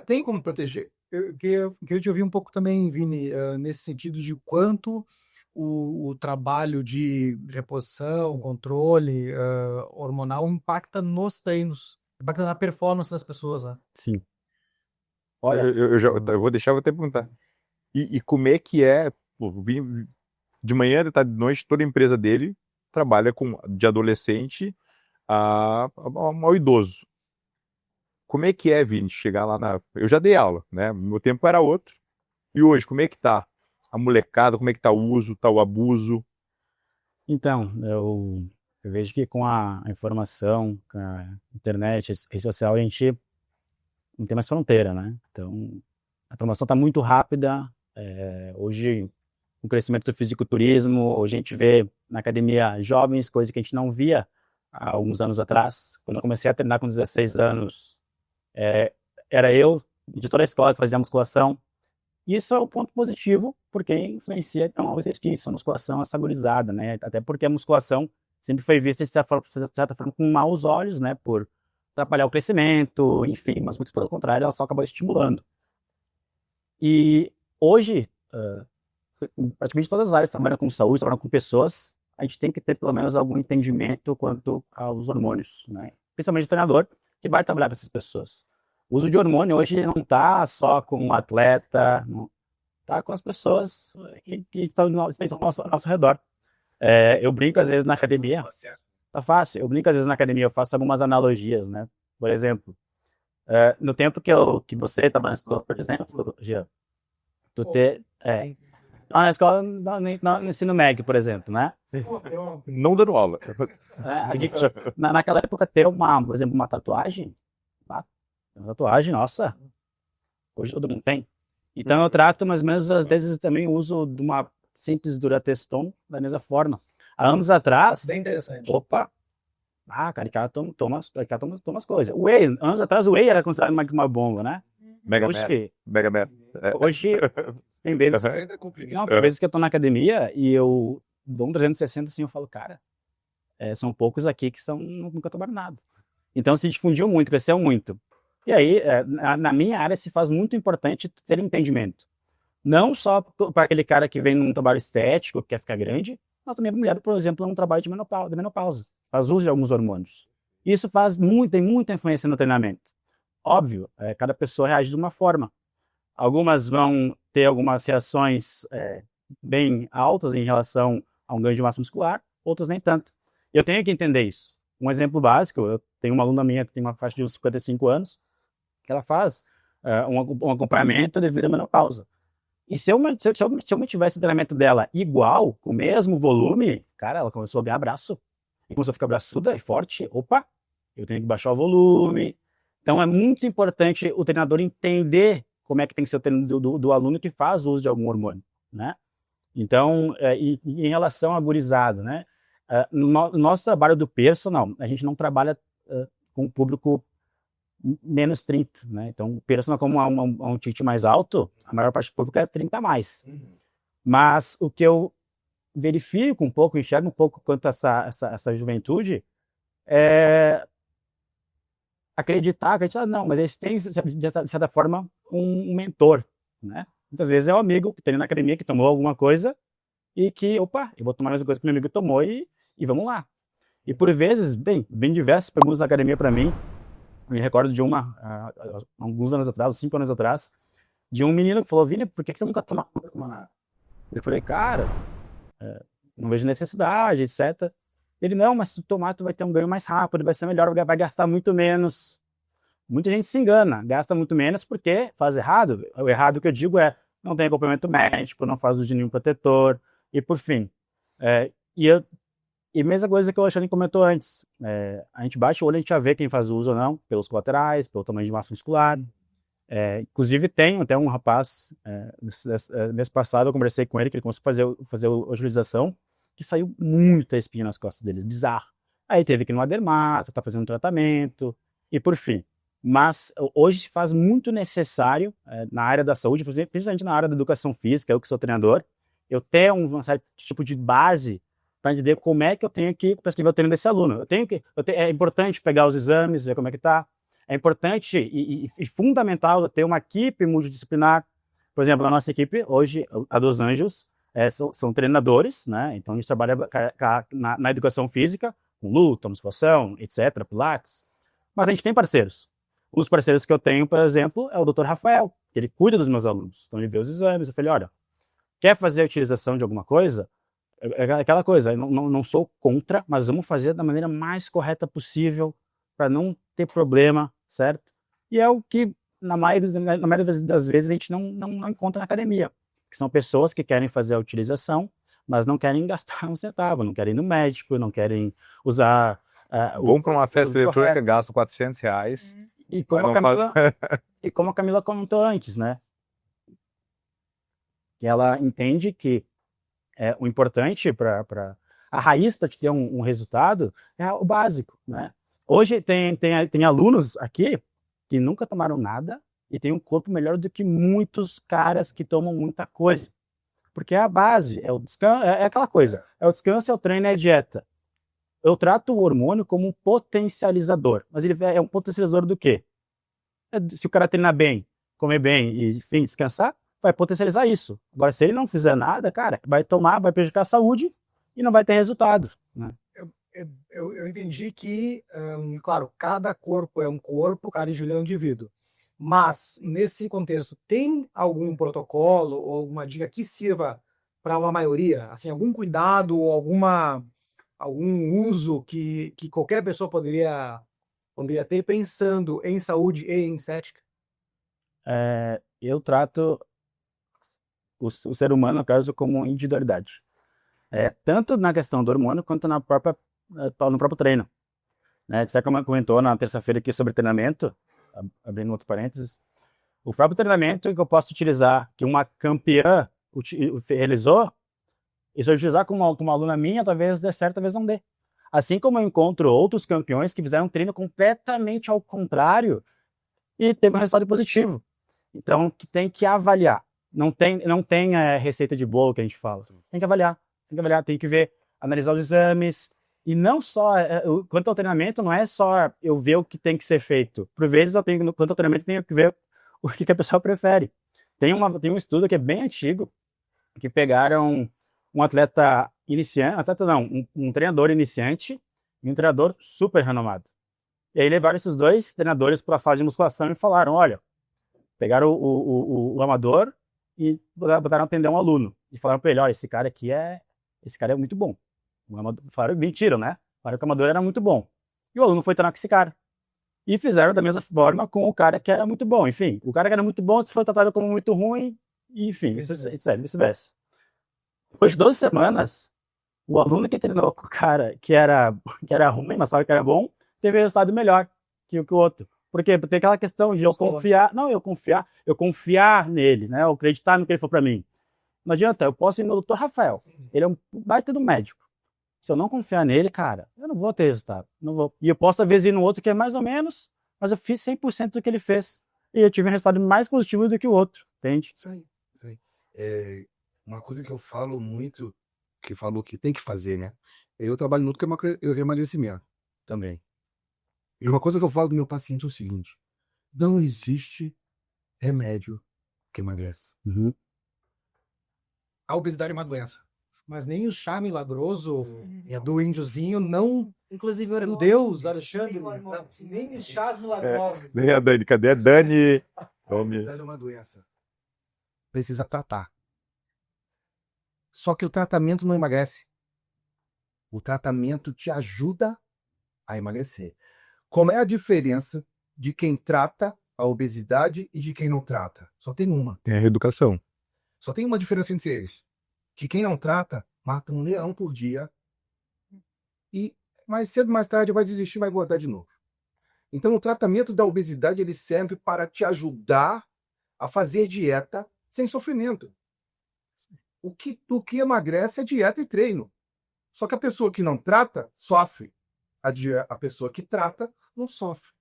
Tem como proteger. Eu queria te ouvir um pouco também, Vini, nesse sentido de quanto o trabalho de reposição, controle hormonal impacta nos treinos, impacta na performance das pessoas, né? Sim. Olha, Eu vou deixar, vou até perguntar. E como é que é? Pô, de manhã, de tarde, de noite, toda a empresa dele trabalha de adolescente ao idoso. Como é que é, Vini, chegar lá na... Eu já dei aula, né? Meu tempo era outro. E hoje, como é que tá a molecada? Como é que tá o uso, tá o abuso? então, eu vejo que com a informação, com a internet, a rede social, a gente não tem mais fronteira, né? Então, a informação está muito rápida. Hoje, com o crescimento do fisiculturismo, hoje a gente vê na academia jovens, coisa que a gente não via há alguns anos atrás. Quando eu comecei a treinar com 16 anos, era eu, de toda a escola, que fazia musculação. E isso é um ponto positivo, porque influencia então, o exercício, a musculação, essa gurizada, né? Até porque a musculação sempre foi vista, de certa forma, com maus olhos, né? Por atrapalhar o crescimento, enfim, mas muito pelo contrário, ela só acabou estimulando. E hoje, praticamente todas as áreas trabalham com saúde, trabalham com pessoas, a gente tem que ter pelo menos algum entendimento quanto aos hormônios, né? Principalmente o treinador, que vai trabalhar com essas pessoas. O uso de hormônio hoje não está só com o atleta, está com as pessoas que estão ao nosso redor. Eu brinco às vezes na academia, tá fácil, eu brinco às vezes na academia, eu faço algumas analogias, né? Por exemplo, no tempo que você estava na escola, por exemplo, Jean, na escola, no ensino médio, por exemplo, né? Não dando aula. Naquela época, ter por exemplo, uma tatuagem, nossa, hoje todo mundo tem. Então eu trato, mais ou menos, às vezes também o uso de uma simples Durateston da mesma forma. Há anos atrás, Bem interessante. opa, caricato toma as coisas. Whey, anos atrás o Whey era considerado uma bomba, né? Mega Hoje, Man. hoje tem vezes, não, tem vezes que eu tô na academia e eu dou um 360 assim, eu falo, cara, são poucos aqui que nunca tomaram nada. Então se difundiu muito, cresceu muito. E aí, na minha área, se faz muito importante ter entendimento. Não só para aquele cara que vem num trabalho estético, que quer ficar grande, mas também para a mulher, por exemplo, num trabalho de menopausa. Faz uso de alguns hormônios. Isso tem muita influência no treinamento. Óbvio, cada pessoa reage de uma forma. Algumas vão ter algumas reações bem altas em relação a um ganho de massa muscular, outras nem tanto. Eu tenho que entender isso. Um exemplo básico, eu tenho uma aluna minha que tem uma faixa de uns 55 anos, que ela faz um acompanhamento devido à menopausa. E se eu mantivesse o treinamento dela igual, com o mesmo volume, cara, ela começou a ganhar braço. E começou a ficar braçuda e forte. Opa, eu tenho que baixar o volume. Então é muito importante o treinador entender como é que tem que ser o treino do aluno que faz uso de algum hormônio, né? Então, e em relação a gurizada, né? No nosso trabalho do personal, a gente não trabalha com o público menos 30, né? Então, o personal, como há um ticket mais alto, a maior parte do público é 30 a mais. Mas o que eu verifico um pouco, enxergo um pouco quanto a essa juventude, é acreditar, não, mas eles têm, de certa forma, um mentor, né? Muitas vezes é um amigo que tem na academia que tomou alguma coisa e que, opa, eu vou tomar a mesma coisa que meu amigo tomou e vamos lá. E por vezes, vem diversas perguntas na academia para mim. Me recordo de uma, alguns anos atrás, 5 anos atrás, de um menino que falou: Vini, por que você nunca toma nada? Eu falei: cara, não vejo necessidade, etc. Ele: não, mas se tu tomar, tu vai ter um ganho mais rápido, vai ser melhor, vai gastar muito menos. Muita gente se engana, gasta muito menos porque faz errado. O errado que eu digo é: não tem acompanhamento médico, não faz uso de nenhum protetor, e por fim. E mesma coisa que o Alexandre comentou antes, a gente baixa o olho, a gente já vê quem faz uso ou não, pelos colaterais, pelo tamanho de massa muscular. Inclusive tem até um rapaz, mês passado eu conversei com ele, que ele começou a fazer a utilização, que saiu muita espinha nas costas dele, bizarro. Aí teve que ir numa dermato, tá fazendo tratamento, e por fim. Mas hoje se faz muito necessário, na área da saúde, principalmente na área da educação física, eu que sou treinador, eu ter um certo tipo de base para entender como é que eu tenho que prescrever o treino desse aluno. É importante pegar os exames, ver como é que está. É importante e fundamental eu ter uma equipe multidisciplinar. Por exemplo, a nossa equipe, hoje, a dos Anjos, são treinadores, né? Então a gente trabalha na educação física, com luta, musculação, etc., pilates. Mas a gente tem parceiros. Um dos parceiros que eu tenho, por exemplo, é o Dr. Rafael, que ele cuida dos meus alunos. Então ele vê os exames, eu falei: olha, quer fazer a utilização de alguma coisa? É aquela coisa, eu não sou contra, mas vamos fazer da maneira mais correta possível para não ter problema, certo? E é o que, na maioria das vezes, a gente não encontra na academia, que são pessoas que querem fazer a utilização, mas não querem gastar um centavo, não querem ir no médico, não querem usar... Vão para uma festa eletrônica, gastam R$400. E como a Camila comentou antes, né? Que ela entende que o importante para a raiz para te ter um resultado é o básico, né? Hoje tem alunos aqui que nunca tomaram nada e tem um corpo melhor do que muitos caras que tomam muita coisa. Porque é a base, é o descanso, é aquela coisa, é o descanso, é o treino, é a dieta. Eu trato o hormônio como um potencializador, mas ele é um potencializador do quê? Se o cara treinar bem, comer bem e, enfim, descansar, vai potencializar isso. Agora, se ele não fizer nada, cara, vai prejudicar a saúde e não vai ter resultado, né? Eu entendi que, claro, cada corpo é um corpo, cada indivíduo é um indivíduo. Mas, nesse contexto, tem algum protocolo ou alguma dica que sirva para uma maioria? Assim, algum cuidado ou algum uso que qualquer pessoa poderia ter pensando em saúde e em estética? Eu trato o ser humano, no caso, como individualidade. Tanto na questão do hormônio, quanto no próprio treino. Né? Você comentou na terça-feira aqui sobre treinamento, abrindo outro parênteses, o próprio treinamento que eu posso utilizar, que uma campeã realizou, e se eu utilizar com uma aluna minha, talvez dê certo, talvez não dê. Assim como eu encontro outros campeões que fizeram um treino completamente ao contrário e teve um resultado positivo. Então, tem que avaliar. Não tem receita de bolo que a gente fala. Tem que avaliar, tem que ver, analisar os exames. E não só, quanto ao treinamento, não é só eu ver o que tem que ser feito. Por vezes, quanto ao treinamento, tenho que ver o que a pessoa prefere. Tem um estudo que é bem antigo, que pegaram um atleta iniciante, um treinador iniciante e um treinador super renomado. E aí levaram esses dois treinadores para a sala de musculação e falaram: olha, pegaram o amador e botaram a atender um aluno. E falaram para ele: olha, esse cara é muito bom. Falaram, mentiram, né? Falaram que o amador era muito bom. E o aluno foi treinar com esse cara. E fizeram da mesma forma com o cara que era muito bom. Enfim, o cara que era muito bom foi tratado como muito ruim Enfim, vice-versa. Depois de 12 semanas, o aluno que treinou com o cara que era ruim, mas falava que era bom, teve resultado melhor que o outro. Por quê? Porque tem aquela questão de eu confiar nele, né? Eu acreditar no que ele for para mim. Não adianta, eu posso ir no Dr. Rafael. Ele é um baita do médico. Se eu não confiar nele, cara, eu não vou ter resultado. Não vou. E eu posso, às vezes, ir no outro que é mais ou menos, mas eu fiz 100% do que ele fez. E eu tive um resultado mais positivo do que o outro, entende? Isso aí. Uma coisa que eu falo muito, que falou que tem que fazer, né? Eu trabalho muito com emagrecimento também. E uma coisa que eu falo do meu paciente é o seguinte: não existe remédio que emagrece. A obesidade é uma doença. Mas nem o chá milagroso do índiozinho não... Inclusive, Meu Deus, Alexandre, nem os chás milagrosos. Nem a Dani, cadê a Dani? A obesidade é uma doença. Precisa tratar. Só que o tratamento não emagrece. O tratamento te ajuda a emagrecer. Como é a diferença de quem trata a obesidade e de quem não trata? Só tem uma. Tem a reeducação. Só tem uma diferença entre eles. Que quem não trata, mata um leão por dia e mais cedo ou mais tarde vai desistir e vai engordar de novo. Então o tratamento da obesidade ele serve para te ajudar a fazer dieta sem sofrimento. O que emagrece é dieta e treino. Só que a pessoa que não trata, sofre. A pessoa que trata, não sofre.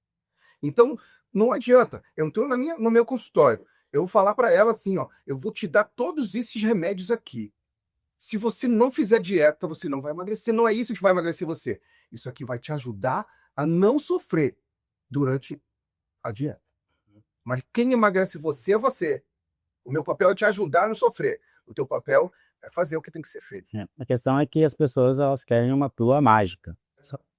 Então, não adianta. Eu entro no meu consultório. Eu vou falar para ela assim, ó, eu vou te dar todos esses remédios aqui. Se você não fizer dieta, você não vai emagrecer. Não é isso que vai emagrecer você. Isso aqui vai te ajudar a não sofrer durante a dieta. Mas quem emagrece você é você. O meu papel é te ajudar a não sofrer. O teu papel é fazer o que tem que ser feito. A questão é que as pessoas elas querem uma pílula mágica.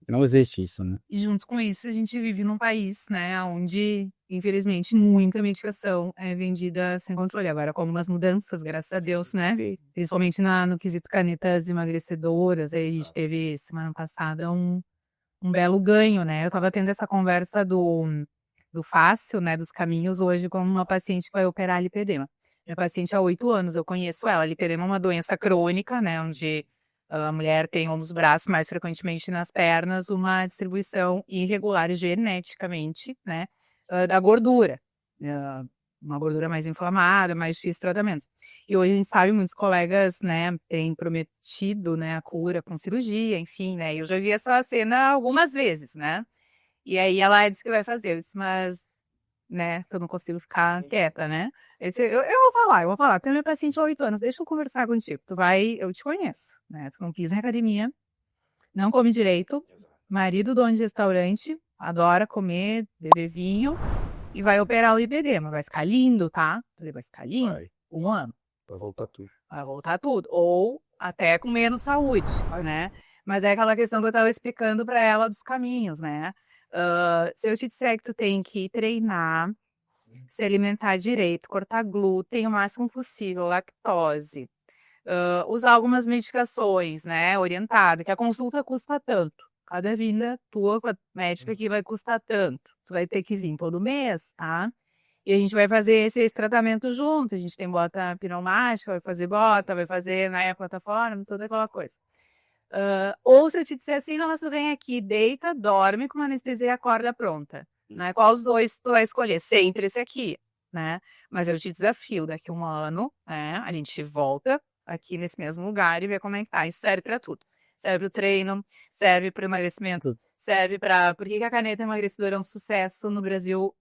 Não existe isso, né? E junto com isso, a gente vive num país, né, onde, infelizmente, muita medicação é vendida sem controle. Agora, com algumas mudanças, graças a Deus, né? Principalmente no quesito canetas emagrecedoras. Aí a gente teve, semana passada, um belo ganho, né? Eu tava tendo essa conversa do fácil, né, dos caminhos, hoje com uma paciente que vai operar lipedema. Minha paciente há 8 anos, eu conheço ela. Lipedema é uma doença crônica, né, onde a mulher tem ou nos braços, mais frequentemente nas pernas, uma distribuição irregular geneticamente, né, da gordura. Uma gordura mais inflamada, mais difícil de tratamento. E hoje a gente sabe, muitos colegas, né, têm prometido, né, a cura com cirurgia, enfim, né, eu já vi essa cena algumas vezes, né. E aí ela disse que vai fazer, eu disse, mas, né, eu não consigo ficar quieta, né. Eu vou falar, tem minha paciente há 8 anos, deixa eu conversar contigo, eu te conheço, né, tu não pisa em academia, não come direito, marido dono de restaurante, adora comer, beber vinho, e vai operar o lipedema, vai ficar lindo, tá? Vai ficar lindo, Vai. 1 ano. Vai voltar tudo. Vai voltar tudo. Ou até com menos saúde, né? Mas é aquela questão que eu tava explicando pra ela dos caminhos, né? Se eu te disser que tu tem que treinar, se alimentar direito, cortar glúten o máximo possível, lactose, usar algumas medicações, né? Orientada, que a consulta custa tanto. Cada vinda tua com a médica aqui vai custar tanto. Tu vai ter que vir todo mês, tá? E a gente vai fazer esse tratamento junto. A gente tem bota pneumática, vai fazer bota, vai fazer na plataforma, toda aquela coisa. Ou se eu te disser assim, não, mas tu vem aqui, deita, dorme com uma anestesia e acorda pronta. Né? Qual os dois tu vai escolher? Sempre esse aqui, né? Mas eu te desafio, daqui a 1 ano, né? A gente volta aqui nesse mesmo lugar e vê como é que tá. Isso serve pra tudo. Serve pro treino, serve pro emagrecimento, serve pra... Por que a caneta emagrecedora é um sucesso no Brasil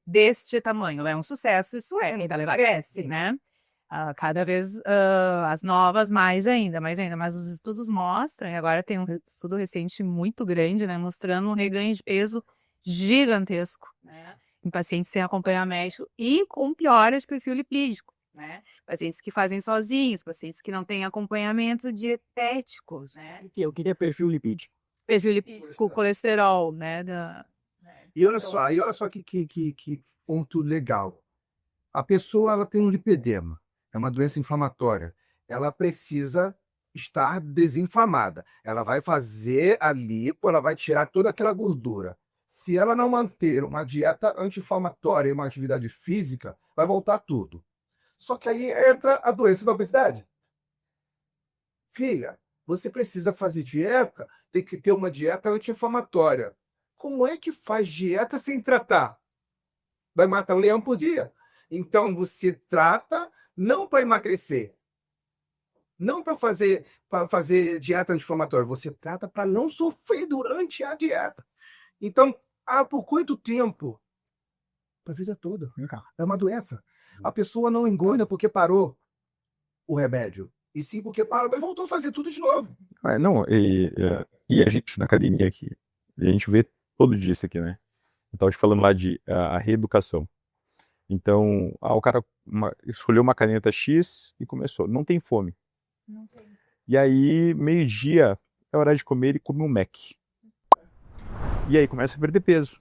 deste tamanho? É um sucesso, isso é, ainda emagrece, né? Cada vez as novas mais ainda. Mas os estudos mostram, e agora tem um estudo recente muito grande, né? Mostrando um reganho de peso gigantesco, né? Em pacientes sem acompanhamento e com piora de perfil lipídico. Né? Pacientes que fazem sozinhos, pacientes que não têm acompanhamento dietético, né? O que é perfil lipídico? Perfil lipídico, colesterol, né? E olha só que ponto legal. A pessoa ela tem um lipedema, é uma doença inflamatória. Ela precisa estar desinflamada. Ela vai fazer a lipo, ela vai tirar toda aquela gordura. Se ela não manter uma dieta anti-inflamatória e uma atividade física, vai voltar tudo. Só que aí entra a doença da obesidade. Filha, você precisa fazer dieta, tem que ter uma dieta anti-inflamatória. Como é que faz dieta sem tratar? Vai matar um leão por dia. Então você trata não para emagrecer, não para fazer dieta anti-inflamatória, você trata para não sofrer durante a dieta. Então, por quanto tempo? Para a vida toda. É uma doença. A pessoa não engorda porque parou o remédio, e sim porque parou e voltou a fazer tudo de novo. Não, e a gente na academia aqui, a gente vê todo dia isso aqui, né? Eu tava te falando lá de a reeducação. Então, o cara escolheu uma caneta X e começou. Não tem fome. Não tem. E aí, meio-dia, é hora de comer, ele come um Mac. E aí começa a perder peso.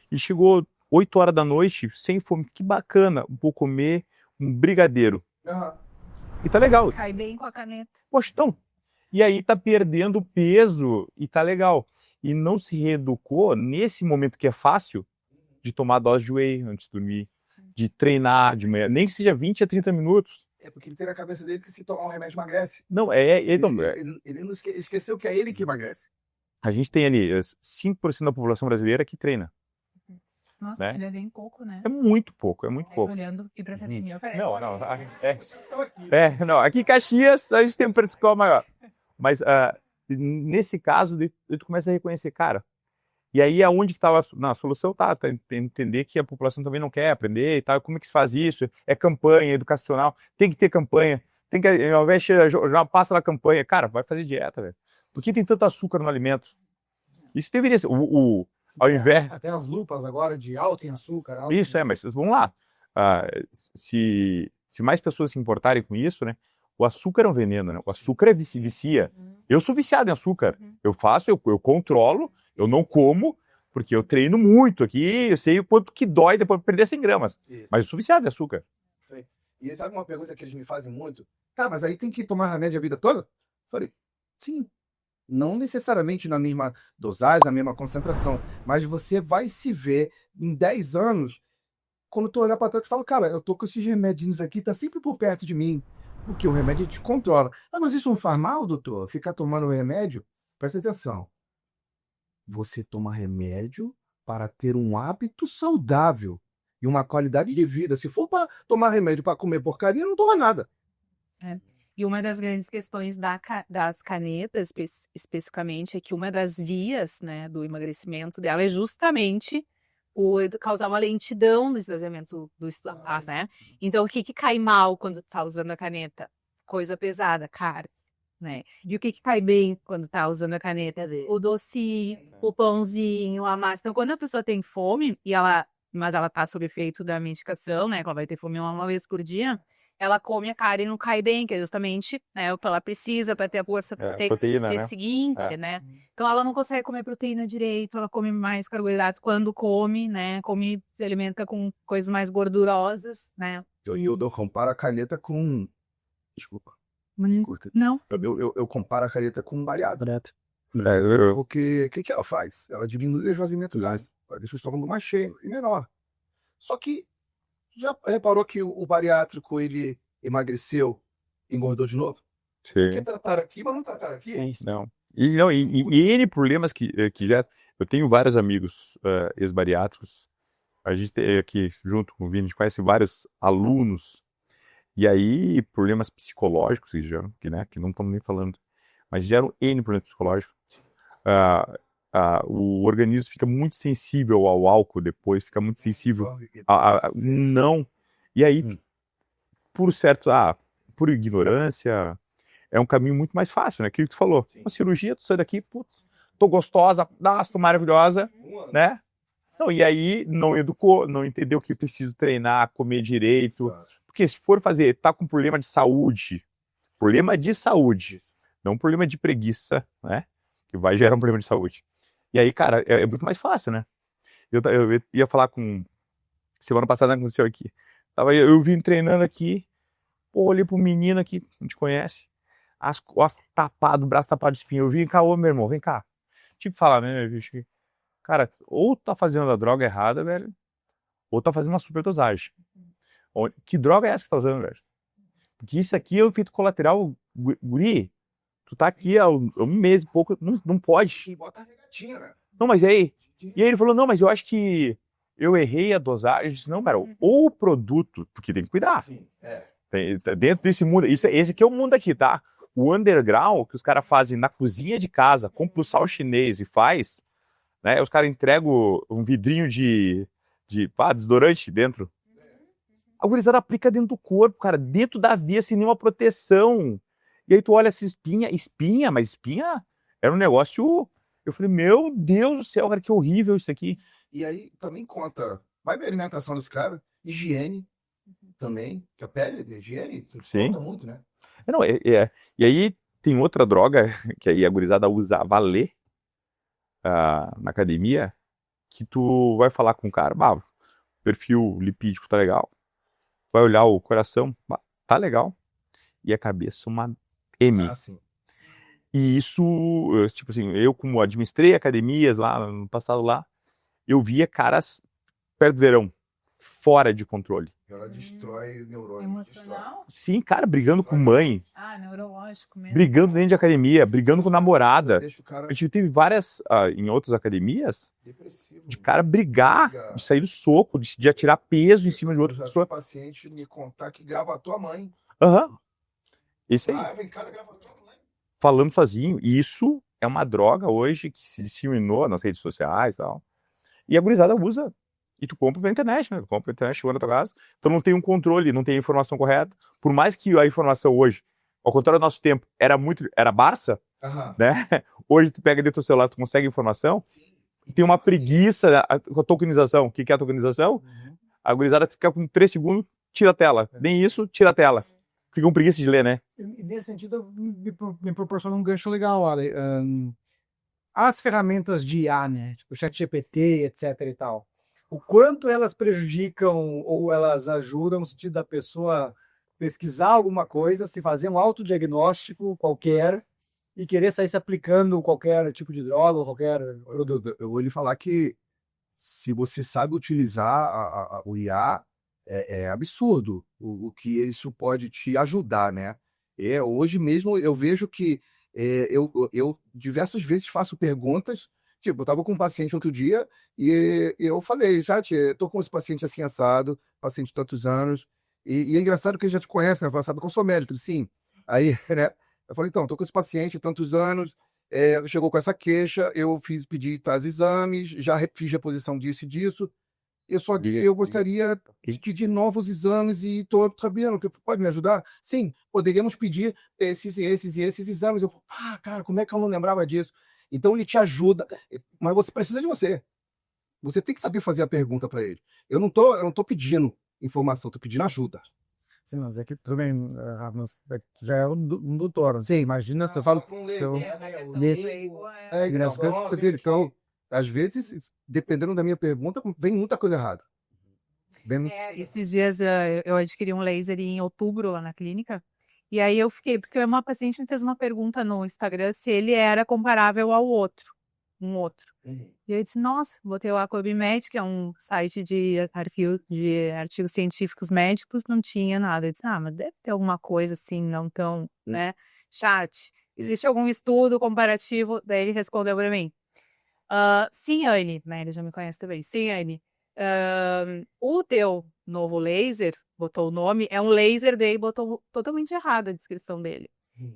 E chegou 8 horas da noite, sem fome. Que bacana, vou comer um brigadeiro. E tá legal. Cai bem com a caneta. Poxa, então. E aí tá perdendo peso e tá legal. E não se reeducou nesse momento que é fácil de tomar dose de whey antes de dormir, de treinar de manhã, nem que seja 20 a 30 minutos. É porque ele tem na cabeça dele que se tomar um remédio emagrece. Não, Ele não esqueceu que é ele que emagrece. a gente tem ali 5% da população brasileira que treina. Nossa, Né? ele é bem pouco, né? É muito pouco, é muito pouco. Olhando aqui pra academia, parece. Não, não, aqui em Caxias a gente tem um percentual maior. Mas nesse caso, tu começa a reconhecer, cara. E aí aonde que estava a solução? Tá entender que a população também não quer aprender e tal. Como é que se faz isso? É campanha educacional, tem que ter campanha. Tem que, ao invés de já passa na campanha, cara, vai fazer dieta, velho. Por que tem tanto açúcar no alimento? Isso deveria ser. Ao invés. Até as lupas agora de alto em açúcar. Alto Isso mas vamos lá. Se mais pessoas se importarem com isso, né? O açúcar é um veneno, né? O açúcar vicia. Eu sou viciado em açúcar. Eu faço, eu controlo, eu não como, porque eu treino muito aqui, eu sei o quanto que dói depois de perder 100 gramas. Isso. Mas eu sou viciado em açúcar. E sabe uma pergunta que eles me fazem muito? Tá, mas aí tem que tomar remédio a vida toda? Falei, sim. Não necessariamente na mesma dosagem, na mesma concentração, mas você vai se ver em 10 anos, quando tu olhar para trás e fala, cara, eu tô com esses remedinhos aqui, tá sempre por perto de mim, porque o remédio te controla. Mas isso não faz mal, doutor? Ficar tomando remédio? Presta atenção. Você toma remédio para ter um hábito saudável e uma qualidade de vida. Se for para tomar remédio para comer porcaria, não toma nada. E uma das grandes questões das canetas, especificamente, é que uma das vias, né, do emagrecimento dela é justamente causar uma lentidão no esvaziamento do estômago, né? Então, o que cai mal quando tá usando a caneta? Coisa pesada, cara, né? E o que cai bem quando tá usando a caneta? O docinho, o pãozinho, a massa. Então, quando a pessoa tem fome, mas ela tá sob efeito da medicação, né? Que ela vai ter fome uma vez por dia, ela come a carne e não cai bem, que é justamente, né, o que ela precisa para ter a força Proteína, no dia né? seguinte, né? Então ela não consegue comer proteína direito, ela come mais carboidrato quando come, né? Se alimenta com coisas mais gordurosas, né? Eu comparo a caneta com... Desculpa. Curta. Não. Eu comparo a caneta com um bariátrico. É, Porque o que ela faz? Ela diminui o esvaziamento do gás, ela deixa o estômago mais cheio e menor. Só que já reparou que o bariátrico ele emagreceu e engordou de novo? Porque sim. trataram aqui, mas não trataram aqui. Não. E N problemas que já. Eu tenho vários amigos ex-bariátricos. A gente tem aqui, junto com o Vini, a gente conhece vários alunos. E aí, problemas psicológicos que não estamos nem falando. Mas geram N problemas psicológicos. O organismo fica muito sensível ao álcool depois, fica muito sensível não. E aí, por ignorância, é um caminho muito mais fácil, né? Aquilo que tu falou. Uma cirurgia, tu sai daqui, putz, tô gostosa, nossa, tô maravilhosa, né? Não, e aí não educou, não entendeu que preciso treinar, comer direito. Porque se for tá com problema de saúde, não problema de preguiça, né? Que vai gerar um problema de saúde. E aí, cara, é muito mais fácil, né? Eu ia falar semana passada aconteceu aqui. Eu vim treinando aqui, olhei pro menino aqui, a gente conhece, as costas tapadas, o braço tapado de espinho. Eu vim cá, meu irmão, vem cá. Tipo, falar, né, bicho? Cara, ou tá fazendo a droga errada, velho, ou tá fazendo uma superdosagem. Que droga é essa que você tá usando, velho? Porque isso aqui é o efeito colateral. Guri, tu tá aqui há um mês e pouco, não pode. E bota a regatinha, né? Não, mas e aí? E aí ele falou, não, mas eu acho que eu errei a dosagem. Eu disse, não, cara, ou o produto, porque tem que cuidar. Sim, Dentro desse mundo, esse aqui é o mundo aqui, tá? O underground que os caras fazem na cozinha de casa, compra o sal chinês e faz, né? Os caras entregam um vidrinho de desodorante dentro. A gurizada aplica dentro do corpo, cara, dentro da veia, sem nenhuma proteção. E aí tu olha essa espinha, mas espinha era um negócio... Eu falei, meu Deus do céu, cara, que horrível isso aqui. E aí também conta, vai ver a alimentação dos caras, higiene também, que a pele, a higiene, Sim. conta muito, né? Não, E aí tem outra droga que aí a gurizada usa a valer na academia, que tu vai falar com o cara, o perfil lipídico tá legal, vai olhar o coração, tá legal, e a cabeça uma M. Ah, sim. E isso, tipo assim, eu como administrei academias lá no passado lá, eu via caras perto do verão, fora de controle. Ela destrói o neurônio. Emocional? Sim, cara, brigando com mãe, Ah, neurológico mesmo. brigando dentro de academia, brigando com namorada. Deixa o cara A gente teve várias, em outras academias, depressivo. de cara brigar, de sair do soco, de atirar peso em cima de outra Já pessoa. vi paciente me contar que grava a tua mãe. Aham. Esse aí, Ah, vem cá, grava a tua mãe. falando sozinho. E isso é uma droga hoje que se disseminou nas redes sociais e tal. E a gurizada usa. E tu compra pela internet, né? Tu compra pela internet, chegou na tua casa. Então não tem um controle, não tem a informação correta. Por mais que a informação hoje, ao contrário do nosso tempo, era Barça, Aham. né? Hoje tu pega dentro do teu celular, tu consegue informação. Tem uma preguiça com a tokenização. O que é a tokenização? A gurizada fica com 3 segundos, tira a tela. Nem isso, tira a tela. Fica com preguiça de ler, né? E nesse sentido, me proporciona um gancho legal, Ale. As ferramentas de IA, né? Tipo ChatGPT, etc e tal. O quanto elas prejudicam ou elas ajudam no sentido da pessoa pesquisar alguma coisa, se fazer um autodiagnóstico qualquer e querer sair se aplicando qualquer tipo de droga ou qualquer produto. Eu vou lhe falar que se você sabe utilizar o IA, é absurdo o que isso pode te ajudar, né? Hoje mesmo eu vejo que eu diversas vezes faço perguntas. Tipo, eu estava com um paciente outro dia e eu falei, Chat, tô com esse paciente assim assado, paciente de tantos anos, e é engraçado que ele já te conhece, né? Sabe que eu sou médico, ele, sim. Aí, né? Eu falei, então, tô com esse paciente há tantos anos, chegou com essa queixa, eu pedi tais exames, já fiz reposição disso e disso, só que eu gostaria de pedir novos exames e tô sabendo que pode me ajudar? Sim, poderíamos pedir esses e esses e esses exames. Eu, cara, como é que eu não lembrava disso? Então ele te ajuda, mas você precisa de você. Você tem que saber fazer a pergunta para ele. Eu não tô pedindo informação, tô pedindo ajuda. Sim, mas é que também já é um doutor. Sim, imagina se eu falo. Então, às vezes, dependendo da minha pergunta, vem muita coisa errada. Esses dias eu adquiri um laser em outubro lá na clínica. E aí eu fiquei, porque uma paciente me fez uma pergunta no Instagram se ele era comparável ao outro, um outro. E eu disse, nossa, botei lá a PubMed, que é um site de artigos científicos médicos, não tinha nada. Eu disse, mas deve ter alguma coisa assim, não tão, né? Chat, existe algum estudo comparativo? Daí ele respondeu para mim, sim, Anne, né? Ele já me conhece também. Sim, Anne. O teu novo laser, botou o nome, é um laser, daí botou totalmente errado a descrição dele.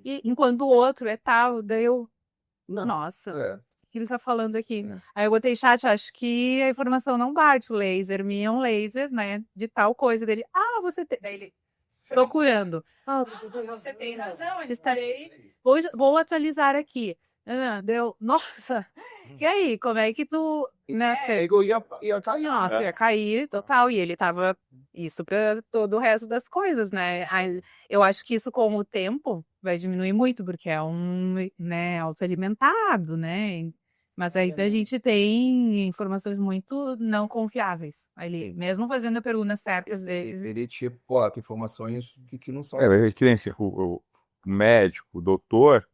E enquanto o outro é tal, daí eu, nossa, o que ele tá falando aqui? Aí eu botei, Chat, acho que a informação não bate, o laser minha é um laser, né, de tal coisa dele. Você tem, daí ele procurando. Você tem razão, ele estarei, vou atualizar aqui. Deu, nossa, e aí, como é que tu, né? Ia cair. Nossa, ia cair total, e ele tava isso para todo o resto das coisas, né? Aí, eu acho que isso com o tempo vai diminuir muito, porque é né, autoalimentado, né? Mas ainda a gente tem informações muito não confiáveis ali, mesmo fazendo a pergunta certa, às vezes. Ele tipo, tem informações que não são. Que nem assim, o médico, o doutor,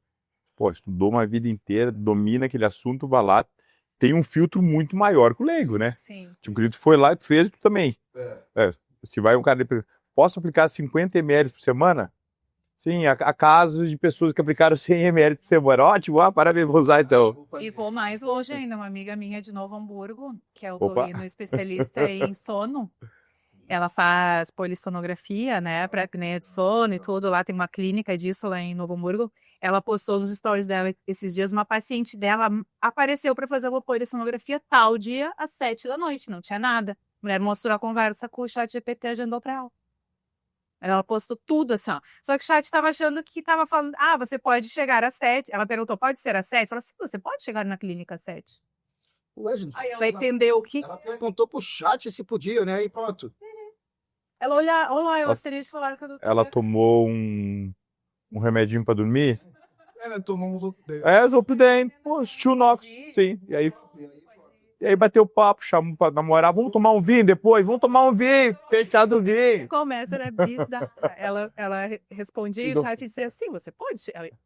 estudou uma vida inteira, domina aquele assunto, vai lá, tem um filtro muito maior que o leigo, né? Sim. Tipo, que tu foi lá e tu fez, tu também. Se vai um cara, posso aplicar 50 ml por semana? Sim, há casos de pessoas que aplicaram 100 ml por semana. Ótimo, parabéns, vou usar então. E vou mais longe ainda, uma amiga minha de Novo Hamburgo, que é Opa. otorrino especialista em sono. Ela faz polissonografia, né, para apneia de sono e tudo. Lá tem uma clínica disso lá em Novo Hamburgo. Ela postou nos stories dela esses dias, uma paciente dela apareceu para fazer uma polissonografia tal dia às 7 da noite, não tinha nada. A mulher mostrou a conversa com o chat GPT, agendou para ela. Ela postou tudo assim, ó. Só que o chat estava achando que estava falando, você pode chegar às 7. Ela perguntou, pode ser às 7? Ela disse, você pode chegar na clínica às 7. Ué, gente, Aí ela entendeu que... ela perguntou pro chat se podia, né? E pronto. Ela olha, eu gostaria de falar com a doutora. Ela tomou um remedinho pra dormir? Ela tomou um Zolpidem. Zolpidem. Pô, tio nosso. Sim. E aí bateu papo, chamou pra namorar. Vamos tomar um vinho depois? Vamos tomar um vinho. Fechado o vinho. Começa a vida. Ela respondia e o chat dizia assim, você pode...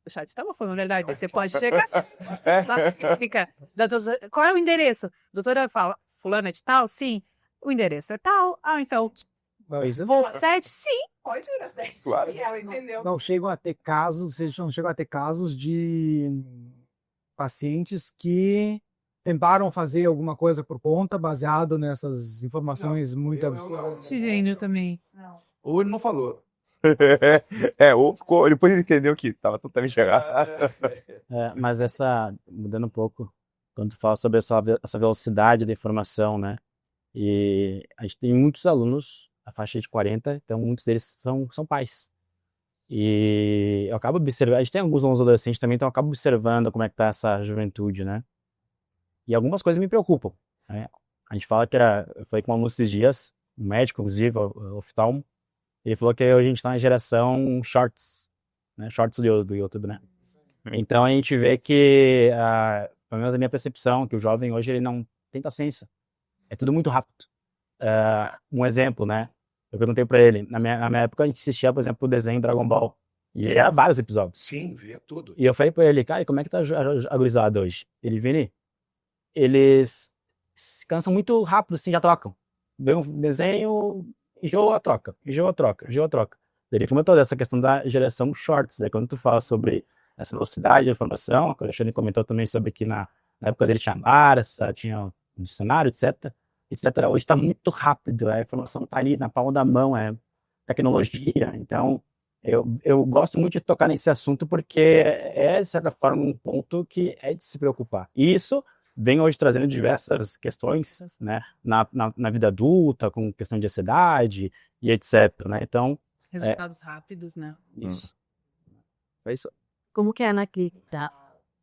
O chat estava falando a verdade, você pode chegar na clínica da doutora. Qual é o endereço? A doutora fala, fulana de tal? Sim. O endereço é tal. Então, vou às 7? Sim. Pode ir às 7. Claro. E ela entendeu. Não chegam a ter casos, vocês não chegam a ter casos de pacientes que tentaram fazer alguma coisa por conta, baseado nessas informações muito absurdas. Tirei também. Ou ele não falou. Depois ele entendeu que estava totalmente errado. Mas mudando um pouco, quando tu fala sobre essa velocidade da informação, né? E a gente tem muitos alunos, a faixa de 40, então muitos deles são pais. E eu acabo observando, a gente tem alguns alunos adolescentes também, então eu acabo observando como é que tá essa juventude, né? E algumas coisas me preocupam, né? A gente fala eu falei com um aluno esses dias, um médico, inclusive, o oftalmo, ele falou que hoje a gente tá na geração shorts, né? Shorts do YouTube, né? Então a gente vê que, pelo menos a minha percepção, que o jovem hoje ele não tem paciência. É tudo muito rápido. Um exemplo, né? Eu perguntei pra ele, na minha época a gente assistia, por exemplo, o desenho Dragon Ball. E era vários episódios. Sim, via tudo. E eu falei pra ele, cara, como é que tá a gurizada hoje? Ele, Vini, eles se cansam muito rápido, assim, já trocam. Vê um desenho, enjoa, troca. Ele comentou dessa questão da geração shorts, né? Quando tu fala sobre essa velocidade de informação, o Alexandre comentou também sobre que na época dele tinha Barça, tinha um dicionário, etc. Hoje está muito rápido, a informação está ali na palma da mão, é tecnologia. Então, eu gosto muito de tocar nesse assunto porque de certa forma, um ponto que é de se preocupar. E isso vem hoje trazendo diversas questões, né, na vida adulta, com questão de ansiedade e etc. Né? Então, Resultados rápidos, né? isso. É isso. Como que é na clínica,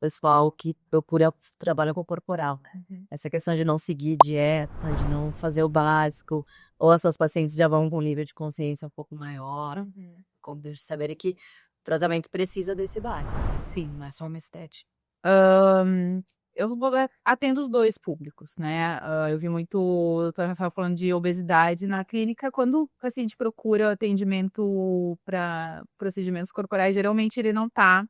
pessoal que procura trabalho com o corporal, né? Essa questão de não seguir dieta, de não fazer o básico, ou as suas pacientes já vão com um nível de consciência um pouco maior, como de saberem que o tratamento precisa desse básico. Sim, não é só uma estética. Eu atendo os dois públicos, né? Eu vi muito o doutor Rafael falando de obesidade na clínica. Quando o paciente procura atendimento para procedimentos corporais, geralmente ele não está,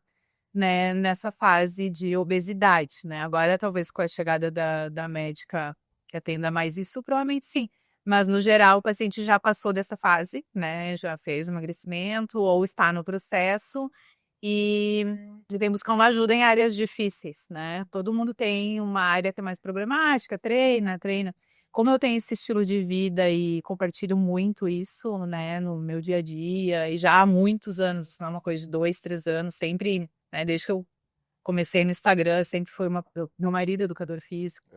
né, nessa fase de obesidade, né? Agora, talvez com a chegada da médica que atenda mais isso, provavelmente sim. Mas, no geral, o paciente já passou dessa fase, né? Já fez emagrecimento ou está no processo e vem buscando ajuda em áreas difíceis, né? Todo mundo tem uma área que é mais problemática, treina. Como eu tenho esse estilo de vida e compartilho muito isso, né, no meu dia a dia, e já há muitos anos, não é uma coisa de 2, 3 anos, sempre, né, desde que eu comecei no Instagram, sempre foi meu marido é educador físico,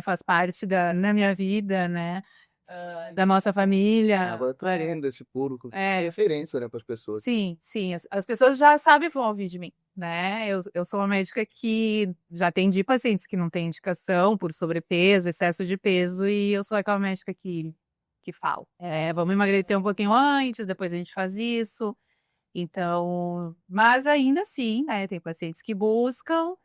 faz parte da minha vida, né, da nossa família. Agora trazendo esse público referência, né, para as pessoas. Sim, as pessoas já sabem que vão ouvir de mim, né? Eu sou uma médica que já atendi pacientes que não têm indicação por sobrepeso, excesso de peso, e eu sou aquela médica que fala. Vamos emagrecer um pouquinho antes, depois a gente faz isso. Então, mas ainda assim, né? Tem pacientes que buscam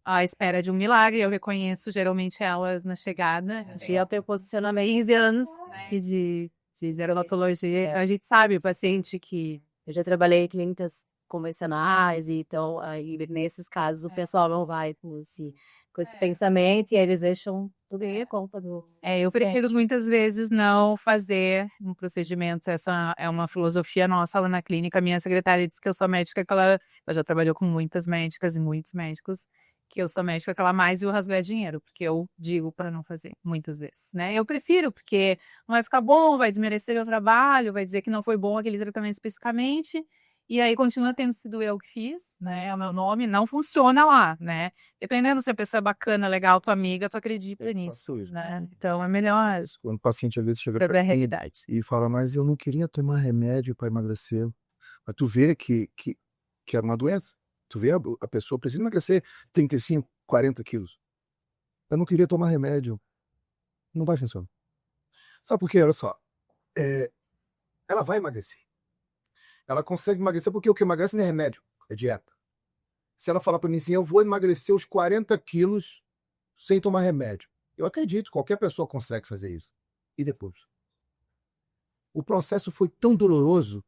à espera de um milagre. Eu reconheço geralmente elas na chegada. Eu tenho posicionamento 15 anos de gerontologia. A gente sabe o paciente que... Eu já trabalhei em clínicas convencionais, e então, aí, nesses casos, o pessoal não vai com esse pensamento, e aí eles deixam tudo em conta do... Eu prefiro muitas vezes não fazer um procedimento. Essa é uma filosofia nossa lá na clínica. Minha secretária disse que eu sou médica, que ela já trabalhou com muitas médicas e muitos médicos, que eu sou médica que ela mais viu rasgar dinheiro, porque eu digo para não fazer, muitas vezes, né? Eu prefiro, porque não vai ficar bom, vai desmerecer meu trabalho, vai dizer que não foi bom aquele tratamento especificamente, e aí continua tendo sido eu que fiz, né? É o meu nome, não funciona lá, né? Dependendo se a pessoa é bacana, legal, tua amiga, tu acredita nisso, Faço isso. né? Então é melhor Quando o paciente às vezes chega pra ver a pra mim realidade. e fala, mas eu não queria tomar remédio para emagrecer. Mas tu vê que é uma doença. Tu vê a pessoa precisa emagrecer 35, 40 quilos. Eu não queria tomar remédio. Não vai funcionar. Sabe por quê? Olha só. Ela vai emagrecer. Ela consegue emagrecer porque o que emagrece não é remédio, é dieta. Se ela falar para mim assim, eu vou emagrecer os 40 quilos sem tomar remédio. Eu acredito, qualquer pessoa consegue fazer isso. E depois? O processo foi tão doloroso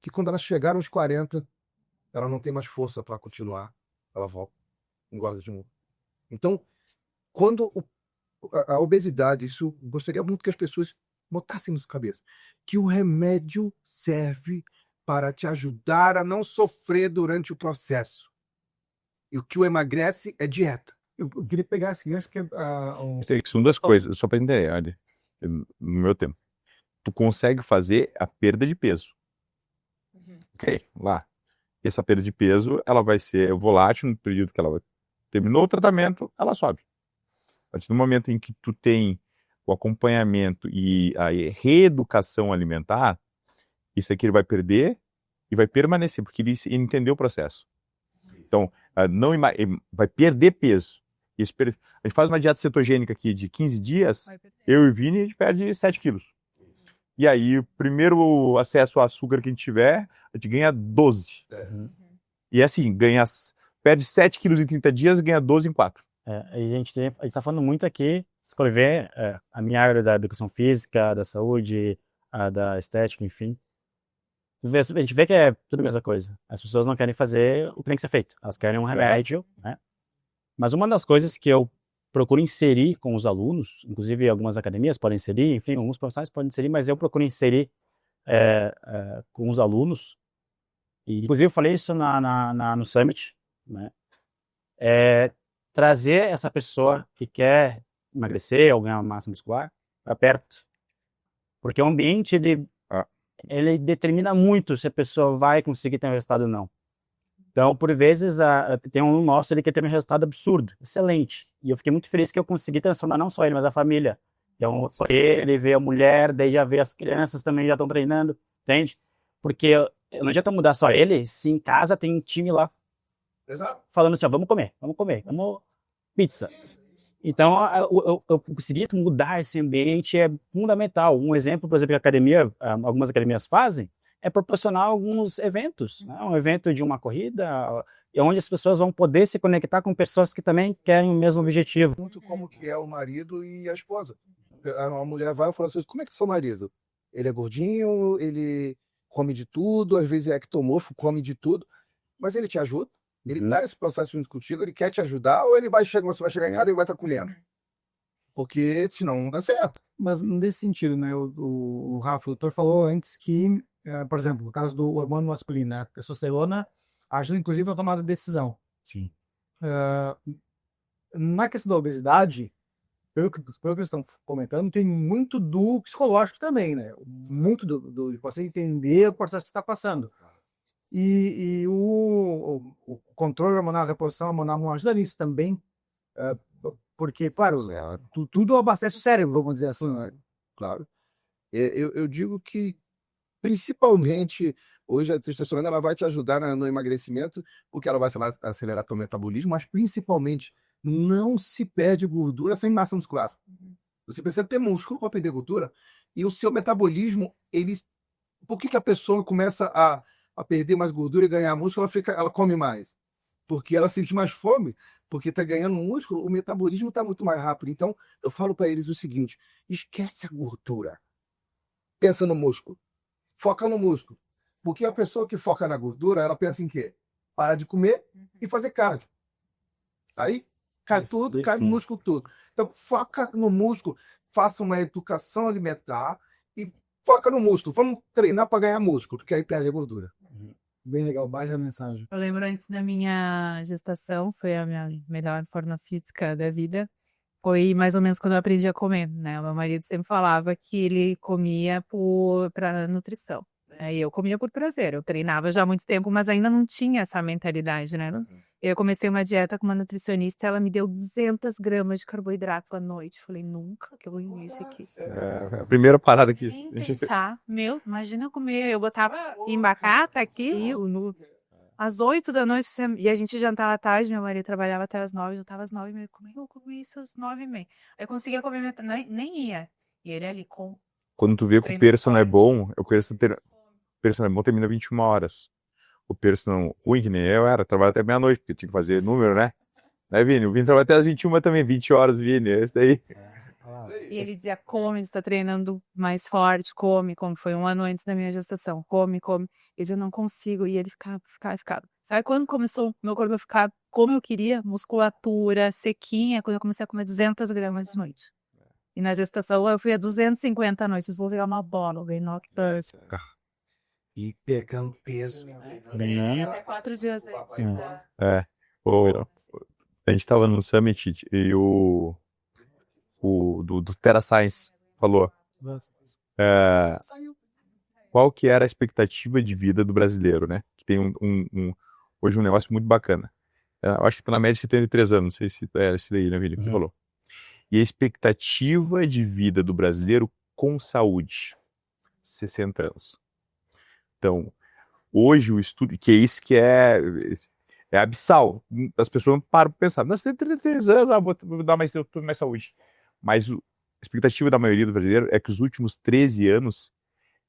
que quando ela chegar aos 40, ela não tem mais força para continuar. Ela volta, engorda de novo. Então, quando a obesidade, isso gostaria muito que as pessoas botassem na cabeça, que o remédio serve para te ajudar a não sofrer durante o processo. E o que o emagrece é dieta. Eu queria pegar esse gancho, porque São duas coisas, só para entender, olha, no meu tempo. Tu consegue fazer a perda de peso. Ok, lá. Essa perda de peso, ela vai ser volátil no período que ela terminou o tratamento, ela sobe. A partir do momento em que tu tem o acompanhamento e a reeducação alimentar, isso aqui ele vai perder e vai permanecer, porque ele entendeu o processo. Então, não vai perder peso. A gente faz uma dieta cetogênica aqui de 15 dias, eu e o Vini, a gente perde 7 quilos. E aí, o primeiro acesso ao açúcar que a gente tiver, a gente ganha 12. E assim, perde 7 quilos em 30 dias e ganha 12 em 4. A gente está falando muito aqui, escrever a minha área da educação física, da saúde, da estética, enfim. A gente vê que é tudo a mesma coisa. As pessoas não querem fazer o que tem que ser feito. Elas querem um remédio, né? Mas uma das coisas que eu procuro inserir com os alunos, inclusive algumas academias podem inserir, enfim, alguns profissionais podem inserir, mas eu procuro inserir com os alunos, e inclusive eu falei isso no Summit, né? Trazer essa pessoa que quer emagrecer ou ganhar massa muscular para perto. Porque o ambiente, ele determina muito se a pessoa vai conseguir ter um resultado ou não. Então, por vezes, tem um nosso ali que teve um resultado absurdo, excelente. E eu fiquei muito feliz que eu consegui transformar não só ele, mas a família. Então, foi ele, veio a mulher, daí já veio as crianças também já estão treinando, entende? Porque não adianta mudar só ele, se em casa tem um time lá falando assim, ó, vamos comer, vamos pizza. Então, eu conseguir mudar esse ambiente é fundamental. Um exemplo, por exemplo, que a academia, algumas academias fazem, é proporcionar alguns eventos, né? Um evento de uma corrida, onde as pessoas vão poder se conectar com pessoas que também querem o mesmo objetivo. Muito como que é o marido e a esposa. A mulher vai e fala assim, como é que é seu marido? Ele é gordinho, ele come de tudo, às vezes é ectomorfo, come de tudo, mas ele te ajuda? Ele tá nesse processo junto contigo, ele quer te ajudar, ou você vai chegar em nada e ele vai estar colhendo? Porque senão não dá certo. Mas nesse sentido, né, o Rafa, o doutor falou antes que, por exemplo, no caso do hormônio masculino, né, a testosterona ajuda inclusive na tomada de decisão. Sim. Na questão da obesidade, pelo que eles estão comentando, tem muito do psicológico também, né? Muito de você entender o processo que está passando. E o controle hormonal, a reposição hormonal não ajuda nisso também, porque, claro, tudo abastece o cérebro, vamos dizer assim. Né? Claro. Eu digo que, principalmente, hoje a testosterona ela vai te ajudar no emagrecimento, porque ela vai acelerar teu metabolismo, mas principalmente não se perde gordura sem massa muscular. Você precisa ter músculo para perder gordura, e o seu metabolismo, por que a pessoa começa a perder mais gordura e ganhar músculo, ela come mais? Porque ela sente mais fome, porque está ganhando músculo, o metabolismo está muito mais rápido. Então, eu falo para eles o seguinte, esquece a gordura. Pensa no músculo. Foca no músculo. Porque a pessoa que foca na gordura, ela pensa em quê? Parar de comer e fazer cardio. Aí cai tudo, cai no músculo tudo. Então foca no músculo, faça uma educação alimentar e foca no músculo. Vamos treinar para ganhar músculo, porque aí perde a gordura. Bem legal, baixa a mensagem. Eu lembro antes da minha gestação, foi a minha melhor forma física da vida. Foi mais ou menos quando eu aprendi a comer, né? O meu marido sempre falava que ele comia para nutrição. Aí eu comia por prazer. Eu treinava já há muito tempo, mas ainda não tinha essa mentalidade, né? Eu comecei uma dieta com uma nutricionista, ela me deu 200 gramas de carboidrato à noite. Falei, nunca que eu vou engolir isso aqui. A primeira parada que Nem pensar. Meu, imagina comer. Eu botava em batata aqui, às 8 da noite, e a gente jantava à tarde, meu marido trabalhava até às 9, eu jantava às 9h30. Como é que eu comi isso às 9h30? Eu conseguia comer, nem ia. E ele ali com... Quando tu vê que o personal é bom, o personal é bom termina 21 horas. O personal ruim, que nem eu era, trabalha até meia-noite, porque tinha que fazer número, né? Né, Vini? O Vini trabalha até às 21 também, 20 horas, Vini, é isso aí. E ele dizia, come, você tá treinando mais forte, come, como foi 1 ano antes da minha gestação, come. Ele dizia, eu não consigo, e ele ficava. Sabe quando começou meu corpo a ficar como eu queria? Musculatura, sequinha, quando eu comecei a comer 200 gramas de noite. E na gestação eu fui a 250 noites, vou virar uma bola, bem lactante. E pegando peso. Até 4 dias antes. Sim. A gente tava no Summit e o do Terra Science falou qual que era a expectativa de vida do brasileiro, né? Que tem hoje um negócio muito bacana. Eu acho que tá na média de 73 anos, não sei se é esse daí, né, Vini, que falou. E a expectativa de vida do brasileiro com saúde, 60 anos. Então, hoje o estudo, que é isso que é abissal. As pessoas não param para pensar, mas 73 anos, vou dar mais saúde. Mas a expectativa da maioria do brasileiro é que os últimos 13 anos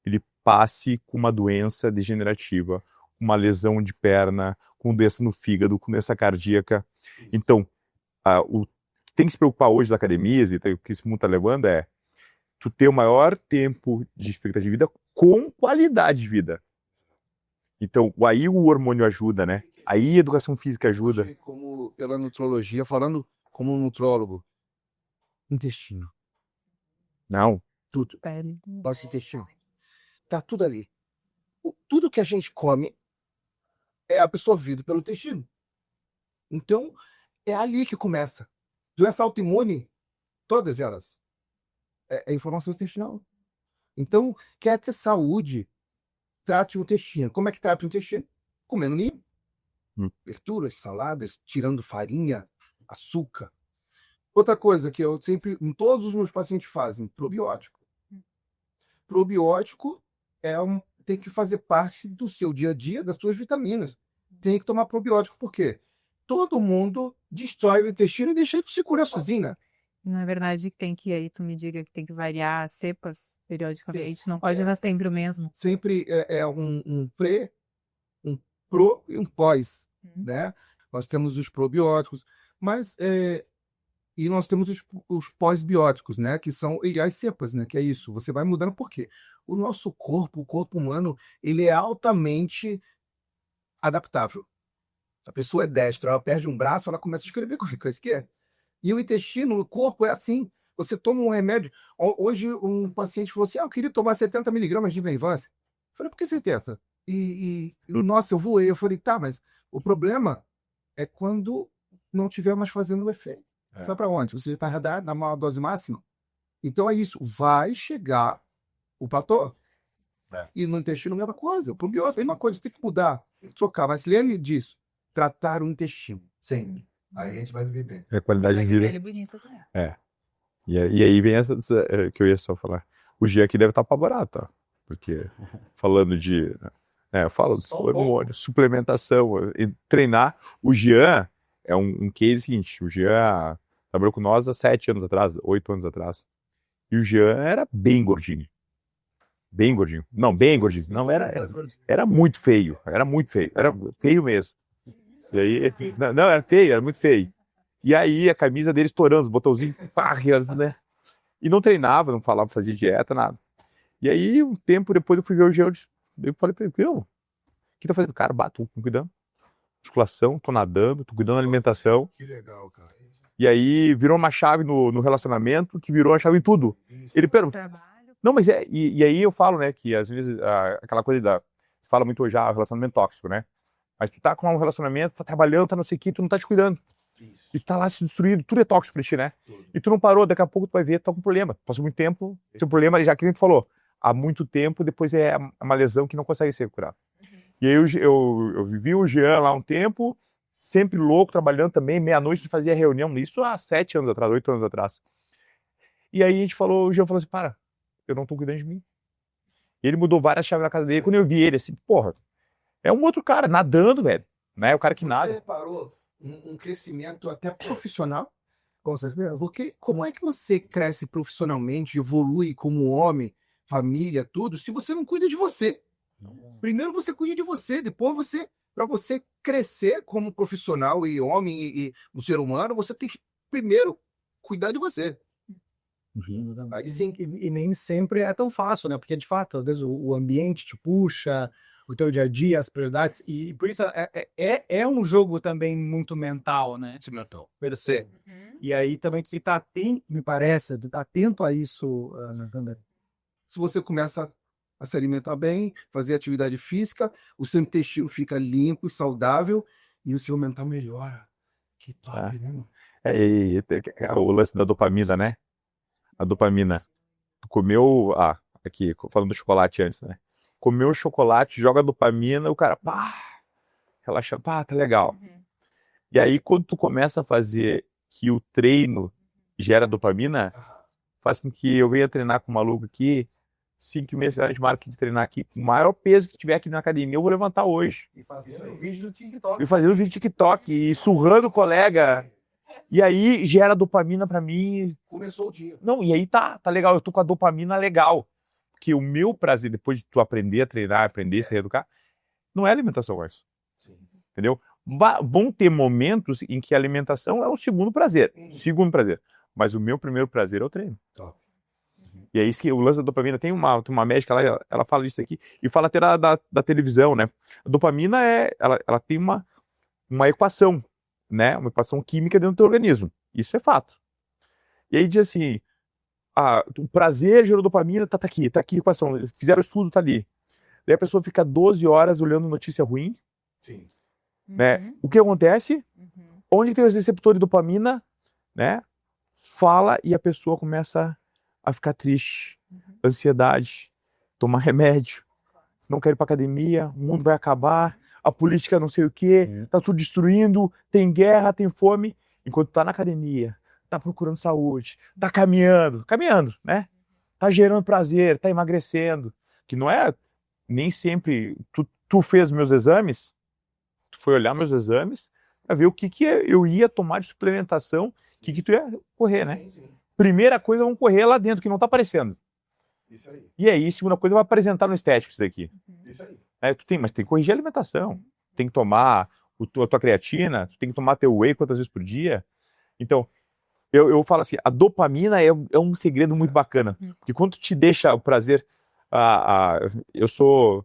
ele passe com uma doença degenerativa, uma lesão de perna, com doença no fígado, com doença cardíaca. Então, o que tem que se preocupar hoje das academias, e o que esse mundo está levando é tu ter o maior tempo de expectativa de vida com qualidade de vida. Então, aí o hormônio ajuda, né? Aí a educação física ajuda. Hoje, como pela nutrologia, falando como um nutrólogo, intestino. Não. Tudo. Nosso intestino. Tá tudo ali. Tudo que a gente come é absorvido pelo intestino. Então, é ali que começa. Doença autoimune, todas elas, é inflamação intestinal. Então, quer ter saúde, trate o intestino. Como é que trata o intestino? Comendo limpo. Verduras, saladas, tirando farinha, açúcar. Outra coisa que eu sempre, todos os meus pacientes fazem, probiótico. Probiótico tem que fazer parte do seu dia a dia, das suas vitaminas. Tem que tomar probiótico, por quê? Todo mundo destrói o intestino e deixa ele se curar sozinho, né? Na verdade, aí tu me diga que tem que variar as cepas periodicamente, não pode usar sempre o mesmo. Sempre é um pré, um pro e um pós, né? Nós temos os probióticos, mas e nós temos os pós-bióticos, né? Que são e as cepas, né? Que é isso. Você vai mudando por quê? O nosso corpo, o corpo humano, ele é altamente adaptável. A pessoa é destra, ela perde um braço, ela começa a escrever qualquer coisa que é. E o intestino, o corpo é assim. Você toma um remédio. Hoje um paciente falou assim, eu queria tomar 70 miligramas de Venvance. Eu falei, por que 70? Nossa, eu voei. Eu falei, tá, mas o problema é quando não tiver mais fazendo o efeito. Sabe para onde? Você está na maior dose máxima? Então é isso. Vai chegar o platô. E no intestino, a mesma coisa. O probiótico, a mesma coisa. Você tem que mudar, trocar. Mas lembre disso. Tratar o intestino. Sempre. Aí a gente vai viver bem. É qualidade de vida. Ele é bonito também. E aí vem essa que eu ia só falar. O Jean aqui deve estar apavorado, tá? Porque falando de... eu falo de hormônio, suplementação, e treinar. O Jean é um case seguinte. O Jean trabalhou com nós há 7 anos atrás, 8 anos atrás. E o Jean era bem gordinho. Bem gordinho. Não, bem gordinho. Não, era muito feio. Era muito feio. Era feio mesmo. E aí... Não, era feio, era muito feio. E aí a camisa dele estourando, os botãozinhos, né? E não treinava, não falava, fazia dieta, nada. E aí, um tempo depois eu fui ver o Jean, Eu falei pra ele, o que tá fazendo? Cara, tô cuidando. Musculação, tô nadando, tô cuidando da alimentação. Que legal, cara. E aí virou uma chave no relacionamento, que virou uma chave em tudo. Ele pergunta, Trabalho. não, mas e aí eu falo, né, que às vezes aquela coisa se fala muito hoje, relacionamento tóxico, né? Mas tu tá com um relacionamento, tá trabalhando, tá não sei o que, tu não tá te cuidando. Isso. E tu tá lá se destruindo, tudo é tóxico pra ti, né? Tudo. E tu não parou, daqui a pouco tu vai ver, tu tá com problema. Passou muito tempo, tem um problema, já que a gente falou, há muito tempo, depois é uma lesão que não consegue ser curada. E aí eu vivi o Jean lá um tempo, sempre louco, trabalhando também, meia-noite a gente fazia reunião, isso há 7 anos atrás, 8 anos atrás. E aí o Jean falou assim, eu não tô cuidando de mim. E ele mudou várias chaves na casa dele, quando eu vi ele assim, porra, é um outro cara, nadando, velho, né, o cara que Você nada. reparou um crescimento até profissional? Com certeza. Porque como é que você cresce profissionalmente, evolui como homem, família, tudo, se você não cuida de você? Primeiro você cuida de você, depois para você crescer como profissional e homem e um ser humano, você tem que primeiro cuidar de você. Aí sim. E nem sempre é tão fácil, né? Porque, de fato, às vezes o ambiente te puxa, o teu dia a dia, as prioridades, e por isso é um jogo também muito mental, né? Per se. E aí também tu tá me parece, tu tá atento a isso, também. Se você começa a se alimentar bem, fazer atividade física, o seu intestino fica limpo e saudável e o seu mental melhora. Que top, né? O lance da dopamina, né? A dopamina. Tu comeu, aqui, falando do chocolate antes, né? Comeu chocolate, joga dopamina, o cara, relaxa, tá legal. E aí, quando tu começa a fazer que o treino gera dopamina, faz com que eu venha treinar com um maluco aqui, 5 meses antes de marca de treinar aqui, o maior peso que tiver aqui na academia, eu vou levantar hoje. E fazendo vídeo do TikTok. E fazendo vídeo TikTok, e surrando o colega. E aí gera dopamina pra mim. Começou o dia. Não, e aí tá legal, eu tô com a dopamina legal. Porque o meu prazer, depois de tu aprender a treinar, aprender a se reeducar, não é alimentação mais. Entendeu? Vão ter momentos em que a alimentação é o segundo prazer. Segundo prazer. Mas o meu primeiro prazer é o treino. Top. E é isso que o lance da dopamina, tem uma médica lá, ela fala isso aqui, e fala até da televisão, né? A dopamina ela tem uma equação, né? Uma equação química dentro do teu organismo. Isso é fato. E aí diz assim, o prazer gerou dopamina, tá aqui a equação. Fizeram o estudo, tá ali. Daí a pessoa fica 12 horas olhando notícia ruim. Sim. Né? O que acontece? Onde tem os receptores de dopamina, né? Fala e a pessoa começa a ficar triste, ansiedade, tomar remédio, não quer ir pra academia, o mundo vai acabar, a política não sei o quê, tá tudo destruindo, tem guerra, tem fome, enquanto tá na academia, tá procurando saúde, tá caminhando, né? Tá gerando prazer, tá emagrecendo, que não é nem sempre, tu fez meus exames, tu foi olhar meus exames para ver o que eu ia tomar de suplementação, o que tu ia correr, né? Sim. Primeira coisa, vamos correr lá dentro, que não tá aparecendo. Isso aí. E aí, segunda coisa, vai apresentar no estético isso daqui. Isso aí. Mas tem que corrigir a alimentação. Tem que tomar a tua creatina, tu tem que tomar teu whey quantas vezes por dia. Então, eu falo assim, a dopamina é um segredo muito bacana. Porque quando tu te deixa o prazer... eu sou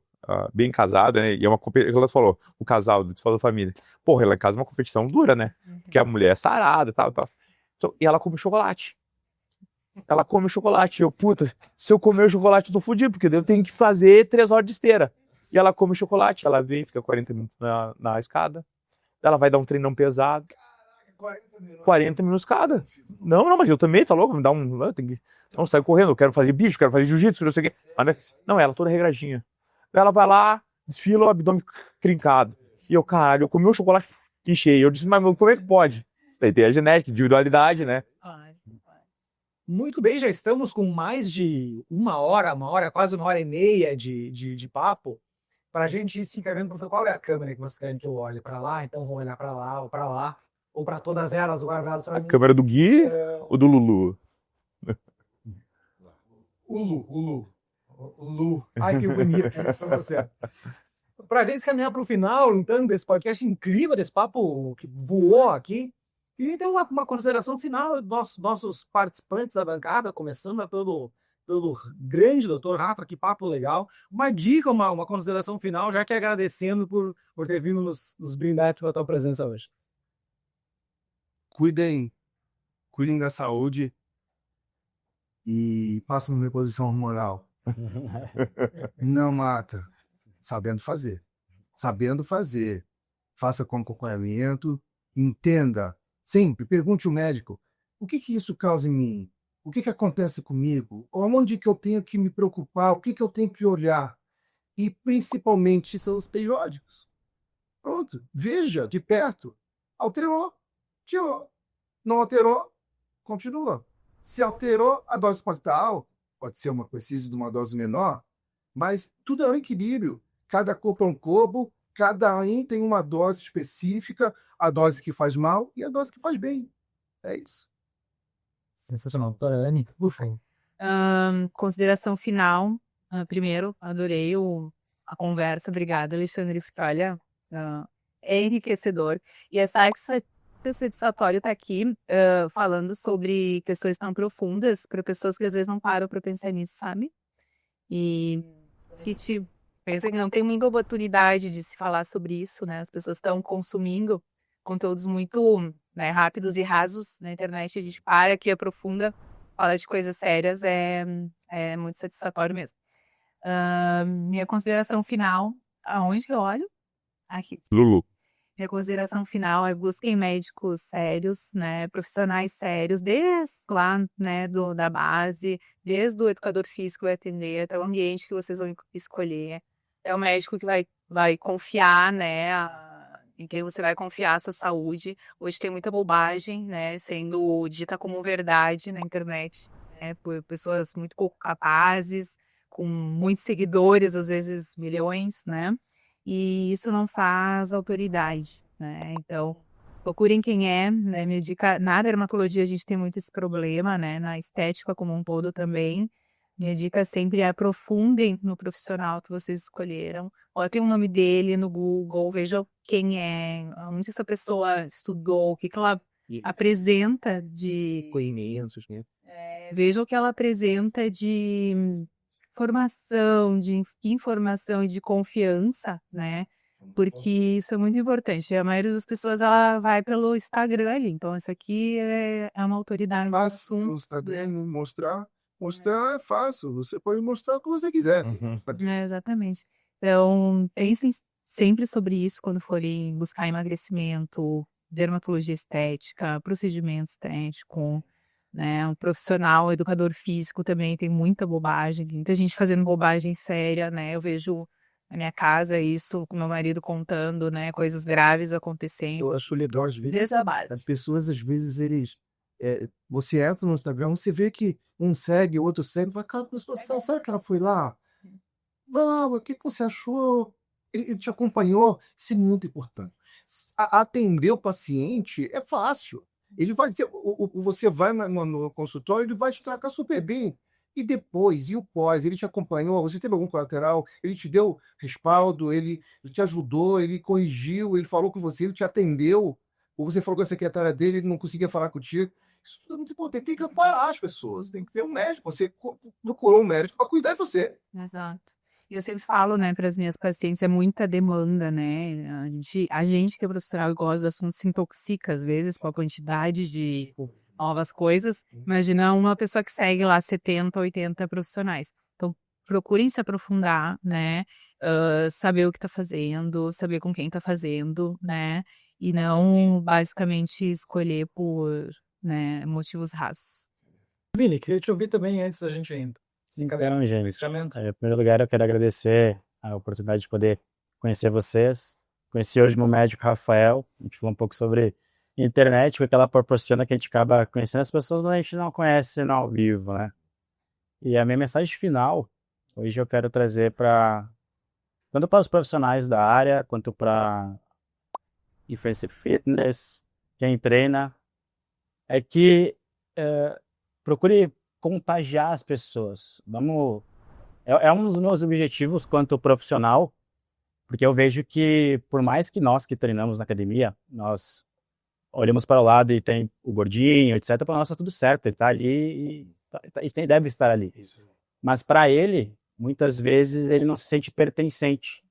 bem casado, né? E é uma competição, ela falou, o casal, tu falou da família. Porra, ela em casa é uma competição dura, né? Porque a mulher é sarada e tal. Então, e ela come chocolate. Ela come chocolate. Puta, se eu comer o chocolate, eu tô fudido, porque eu tenho que fazer 3 horas de esteira. E ela come chocolate, ela vem, fica 40 minutos na escada. Ela vai dar um treinão pesado. 40 minutos cada. Não, mas eu também, tá louco? Me dá um. Eu tenho que. Não, saio correndo, eu quero fazer bicho, quero fazer jiu-jitsu, não sei o quê. Não, ela toda regradinha. Ela vai lá, desfila o abdômen trincado. E eu, caralho, eu comi um chocolate enchei. Eu disse, mas como é que pode? Daí tem a genética, individualidade, né? Muito bem, já estamos com mais de uma hora, quase 1h30 de papo. Para a gente ir se encaminhando para qual é a câmera que você quer que eu olhe para lá, então vou olhar para lá, ou para todas elas guardadas para mim. A câmera do Gui ou do Lulu? O Lu. Ai, que bonito isso, você. Para a gente caminhar para o final, então, desse podcast incrível, desse papo que voou aqui, e então uma consideração final dos nossos participantes da bancada, começando pelo pelo grande doutor Rafa, que papo legal. Uma dica, uma consideração final, já que agradecendo por ter vindo nos brindar com a tua presença hoje. Cuidem da saúde e façam uma reposição hormonal. Não mata. Sabendo fazer. Faça com acompanhamento. Entenda. Sempre pergunte ao médico: o que isso causa em mim? O que acontece comigo? Onde que eu tenho que me preocupar? O que eu tenho que olhar? E principalmente são os periódicos. Pronto. Veja de perto. Alterou. Tirou. Não alterou. Continua. Se alterou, a dose pode estar alta. Pode ser precisa de uma dose menor. Mas tudo é um equilíbrio. Cada corpo é um corpo. Cada um tem uma dose específica. A dose que faz mal e a dose que faz bem. É isso. Sensacional. Doutora Anne, por favor. Consideração final. Primeiro, adorei a conversa. Obrigada, Alexandre Fritalha. É enriquecedor. E é satisfatório estar aqui falando sobre questões tão profundas para pessoas que às vezes não param para pensar nisso, sabe? E que pensa que não tem muita oportunidade de se falar sobre isso, né? As pessoas estão consumindo conteúdos muito, né, rápidos e rasos na internet. A gente para aqui, aprofunda, fala de coisas sérias, é muito satisfatório mesmo. Minha consideração final, aonde que eu olho? Aqui. Lulu. Minha consideração final é: busquem médicos sérios, né, profissionais sérios, desde lá, né, da base, desde o educador físico que vai atender, até o ambiente que vocês vão escolher. É o médico que vai confiar, né, em quem você vai confiar a sua saúde. Hoje tem muita bobagem, né, sendo dita como verdade na internet, né, por pessoas muito pouco capazes, com muitos seguidores, às vezes milhões, né? E isso não faz autoridade, né? Então, procurem quem é, né? Minha dica, na dermatologia a gente tem muito esse problema, né? Na estética como um todo também. Minha dica sempre é: aprofundem no profissional que vocês escolheram. Botem o nome dele no Google, vejam quem é, onde essa pessoa estudou, o que ela apresenta de... Conhecimentos, né? Vejam o que ela apresenta de formação, de informação e de confiança, né? Porque isso é muito importante. A maioria das pessoas, ela vai pelo Instagram ali. Então, isso aqui é uma autoridade no Fácil assunto. no Instagram, mostrar é fácil. Você pode mostrar o que você quiser. Exatamente. Então, pensem sempre sobre isso quando forem buscar emagrecimento, dermatologia estética, procedimento estético, né? Um profissional, educador físico também tem muita bobagem, muita gente fazendo bobagem séria, né? Eu vejo na minha casa isso, com meu marido contando, né? Coisas graves acontecendo. Eu acho legal, às vezes. Desde a base. As pessoas, às vezes, você entra no Instagram, você vê que um segue, o outro segue, vai, cara, será que ela foi lá? Não, o que você achou? Ele te acompanhou? Isso é muito importante. Atender o paciente é fácil. Ele vai dizer, você vai no consultório, ele vai te tratar super bem. E depois, e o pós, ele te acompanhou, você teve algum colateral, ele te deu respaldo, ele te ajudou, ele corrigiu, ele falou com você, ele te atendeu, ou você falou com a secretária dele, ele não conseguia falar contigo. Isso tudo é muito importante. Tem que amparar as pessoas, tem que ter um médico. Você procurou um médico para cuidar de você. Exato. E eu sempre falo, né, para as minhas pacientes, é muita demanda, né? A gente que é profissional e gosta do assunto se intoxica, às vezes, com a quantidade de novas coisas. Imagina uma pessoa que segue lá 70, 80 profissionais. Então, procurem se aprofundar, né? Saber o que está fazendo, saber com quem está fazendo, né? E não, basicamente, escolher por, né, motivos rasos. Vini, queria te ouvir também antes da gente indo. Então, gente, Fechamento. em primeiro lugar, eu quero agradecer a oportunidade de poder conhecer vocês. Conheci hoje o meu médico, Rafael. A gente falou um pouco sobre internet, o que ela proporciona, que a gente acaba conhecendo as pessoas, mas a gente não conhece no ao vivo, né? E a minha mensagem final, hoje eu quero trazer tanto para os profissionais da área, quanto para influencer fitness, quem treina, é que procure contagiar as pessoas. É um dos meus objetivos quanto profissional, porque eu vejo que, por mais que nós que treinamos na academia, nós olhamos para o lado e tem o gordinho, etc., para nós tá tudo certo, ele tá ali e deve estar ali. mas para ele, muitas vezes, ele não se sente pertencente.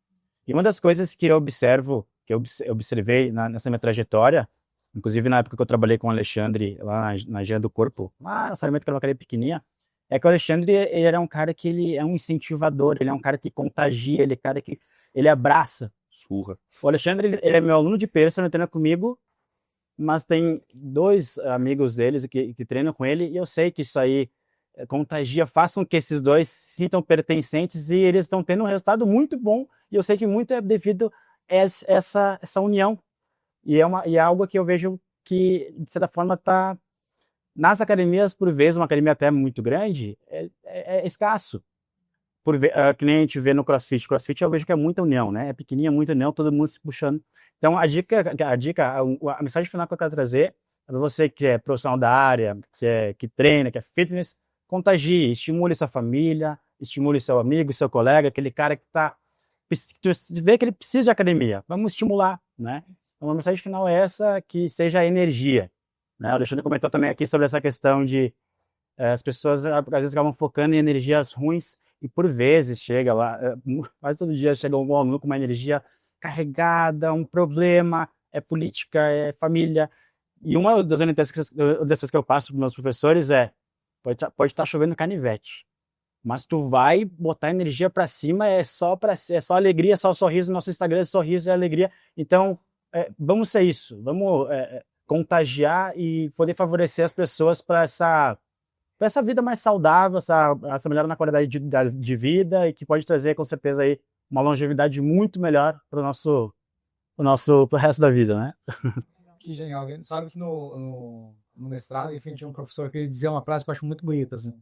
E uma das coisas que eu observo, que eu observei nessa minha trajetória, inclusive na época que eu trabalhei com o Alexandre, lá na Engenharia do Corpo, lá na Sarmento, que era uma cadeia pequenininha, é que o Alexandre, ele era um cara que ele é um incentivador, ele é um cara que contagia, ele é um cara que ele abraça. Surra. O Alexandre, ele é meu aluno de personal, treina comigo, mas tem 2 amigos deles que treinam com ele, e eu sei que isso aí contagia, faz com que esses 2 se sintam pertencentes e eles estão tendo um resultado muito bom, e eu sei que muito é devido a essa união. E é algo que eu vejo que, de certa forma, está nas academias, por vezes, uma academia até muito grande, é escasso. Que nem a gente vê no CrossFit. CrossFit eu vejo que é muita união, né? É pequenininha, muita união, todo mundo se puxando. Então, a mensagem final que eu quero trazer é para você que é profissional da área, que treina, que é fitness, contagie, estimule sua família, estimule seu amigo, seu colega, aquele cara que vê que ele precisa de academia. Vamos estimular, né? Então, a mensagem final é essa, que seja a energia. Né? O Alexandre comentou também aqui sobre essa questão de as pessoas às vezes acabam focando em energias ruins e por vezes chega lá, quase todo dia chega um aluno com uma energia carregada, um problema, é política, é família. E uma das orientações que eu passo para meus professores pode estar chovendo canivete, mas tu vai botar energia para cima, é só alegria, só sorriso. Nosso Instagram é sorriso e alegria. Então, vamos ser isso, vamos contagiar e poder favorecer as pessoas para essa vida mais saudável, essa melhora na qualidade de vida, e que pode trazer, com certeza, aí, uma longevidade muito melhor pro resto da vida, né? Que genial. Sabe que no mestrado, enfim, tinha um professor que dizia uma frase que eu acho muito bonita, assim,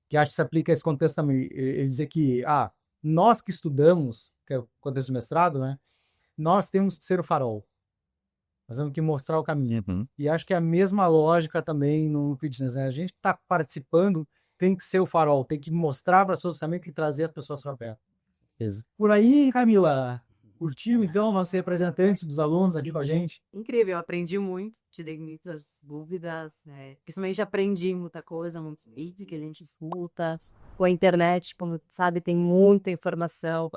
que acho que se aplica a esse contexto também. Ele dizia que, nós que estudamos, que é o contexto do mestrado, né, nós temos que ser o farol. Nós temos que mostrar o caminho. Uhum. E acho que é a mesma lógica também no fitness, né? A gente que está participando tem que ser o farol, tem que mostrar para as pessoas também, tem que trazer as pessoas para perto. Por aí, Camila, curtiu então você representante dos alunos aqui com a gente? Incrível, eu aprendi muito, te dei muitas dúvidas, né? Principalmente aprendi muita coisa, muitos vídeos que a gente escuta. Com a internet, como sabe, tem muita informação.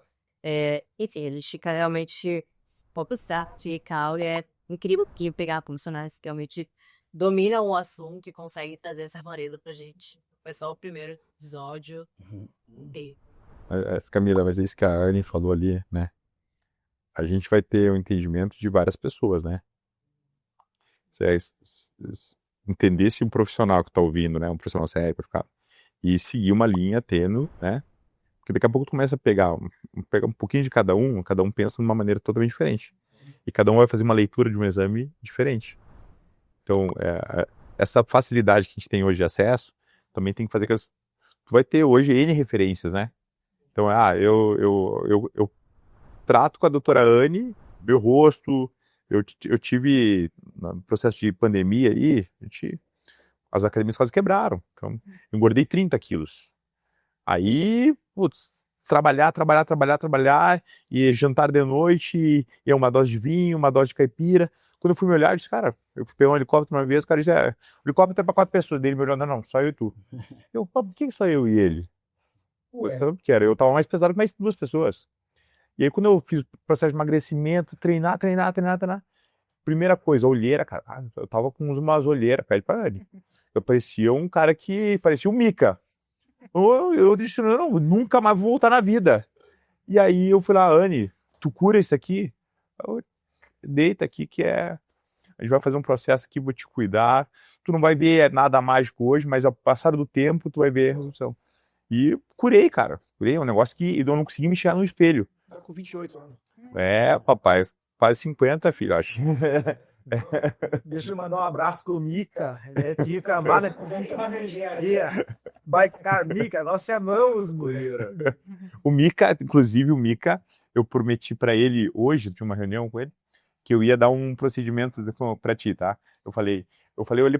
Enfim, a gente fica realmente focusado e calmo. É incrível que pegar profissionais que realmente dominam o assunto e conseguem trazer essa clareza pra gente. Foi só o primeiro episódio. Camila, mas é isso que a Anne falou ali, né? A gente vai ter um entendimento de várias pessoas, né? Entender se um profissional que tá ouvindo, né? Um profissional sério, e seguir uma linha tênue, né? Porque daqui a pouco tu começa a pegar um pouquinho de cada um pensa de uma maneira totalmente diferente. E cada um vai fazer uma leitura de um exame diferente. Então, essa facilidade que a gente tem hoje de acesso, também tem que fazer que tu vai ter hoje N referências, né? Então, eu trato com a doutora Anne, meu rosto, eu tive, no processo de pandemia aí, as academias quase quebraram. Então, eu engordei 30 quilos. Aí, trabalhar, e jantar de noite, e uma dose de vinho, uma dose de caipira. Quando eu fui me olhar, eu disse, cara, eu fui pegar um helicóptero uma vez, o cara disse, o helicóptero é para 4 pessoas. Dele me olhou, não, só eu e tu. Eu, por que só eu e ele? Eu tava mais pesado que mais 2 pessoas. E aí, quando eu fiz o processo de emagrecimento, treinar, primeira coisa, olheira, cara, eu tava com umas olheiras, pele pra Anne. Eu parecia um cara que parecia um Mika. Eu disse, não, nunca mais vou voltar na vida. E aí eu fui lá, Anne, tu cura isso aqui? Deita aqui que a gente vai fazer um processo aqui, vou te cuidar. Tu não vai ver nada mágico hoje, mas ao passar do tempo tu vai ver a resolução. E curei, cara. Curei, um negócio que eu não consegui me enxergar no espelho. Tá com 28 anos. Papai, quase 50, filho, acho. Deixa eu mandar um abraço pro Mica. Tinha cambada com uma engenharia. Cara, Mica, nós te amamos, Moreira. O Mica, inclusive, eu prometi pra ele hoje, tinha uma reunião com ele, que eu ia dar um procedimento pra ti, tá? Eu olhei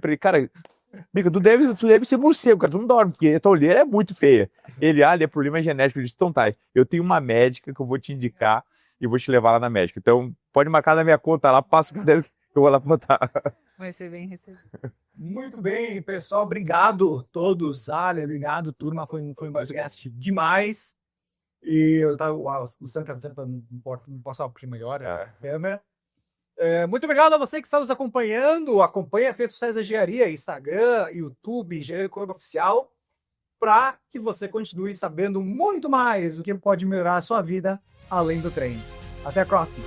pra ele, cara, Mica, tu deve ser morcego, cara, tu não dorme, porque a tua olheira é muito feia. Ele, é problema genético. Eu disse, então tá, eu tenho uma médica que eu vou te indicar e vou te levar lá na médica. Então, pode marcar na minha conta lá, passo pra dela, Eu vou lá botar. Vai ser bem recebido. Muito bem, pessoal. Obrigado todos. Ale, obrigado, turma. Foi um podcast demais. E eu tava. Uau, o Sam tá dizendo pra não posso abrir melhor a câmera. Muito obrigado a você que está nos acompanhando. Acompanhe as redes sociais da Engenharia, Instagram, YouTube, Engenharia do Corpo Oficial, para que você continue sabendo muito mais do que pode melhorar a sua vida além do treino. Até a próxima!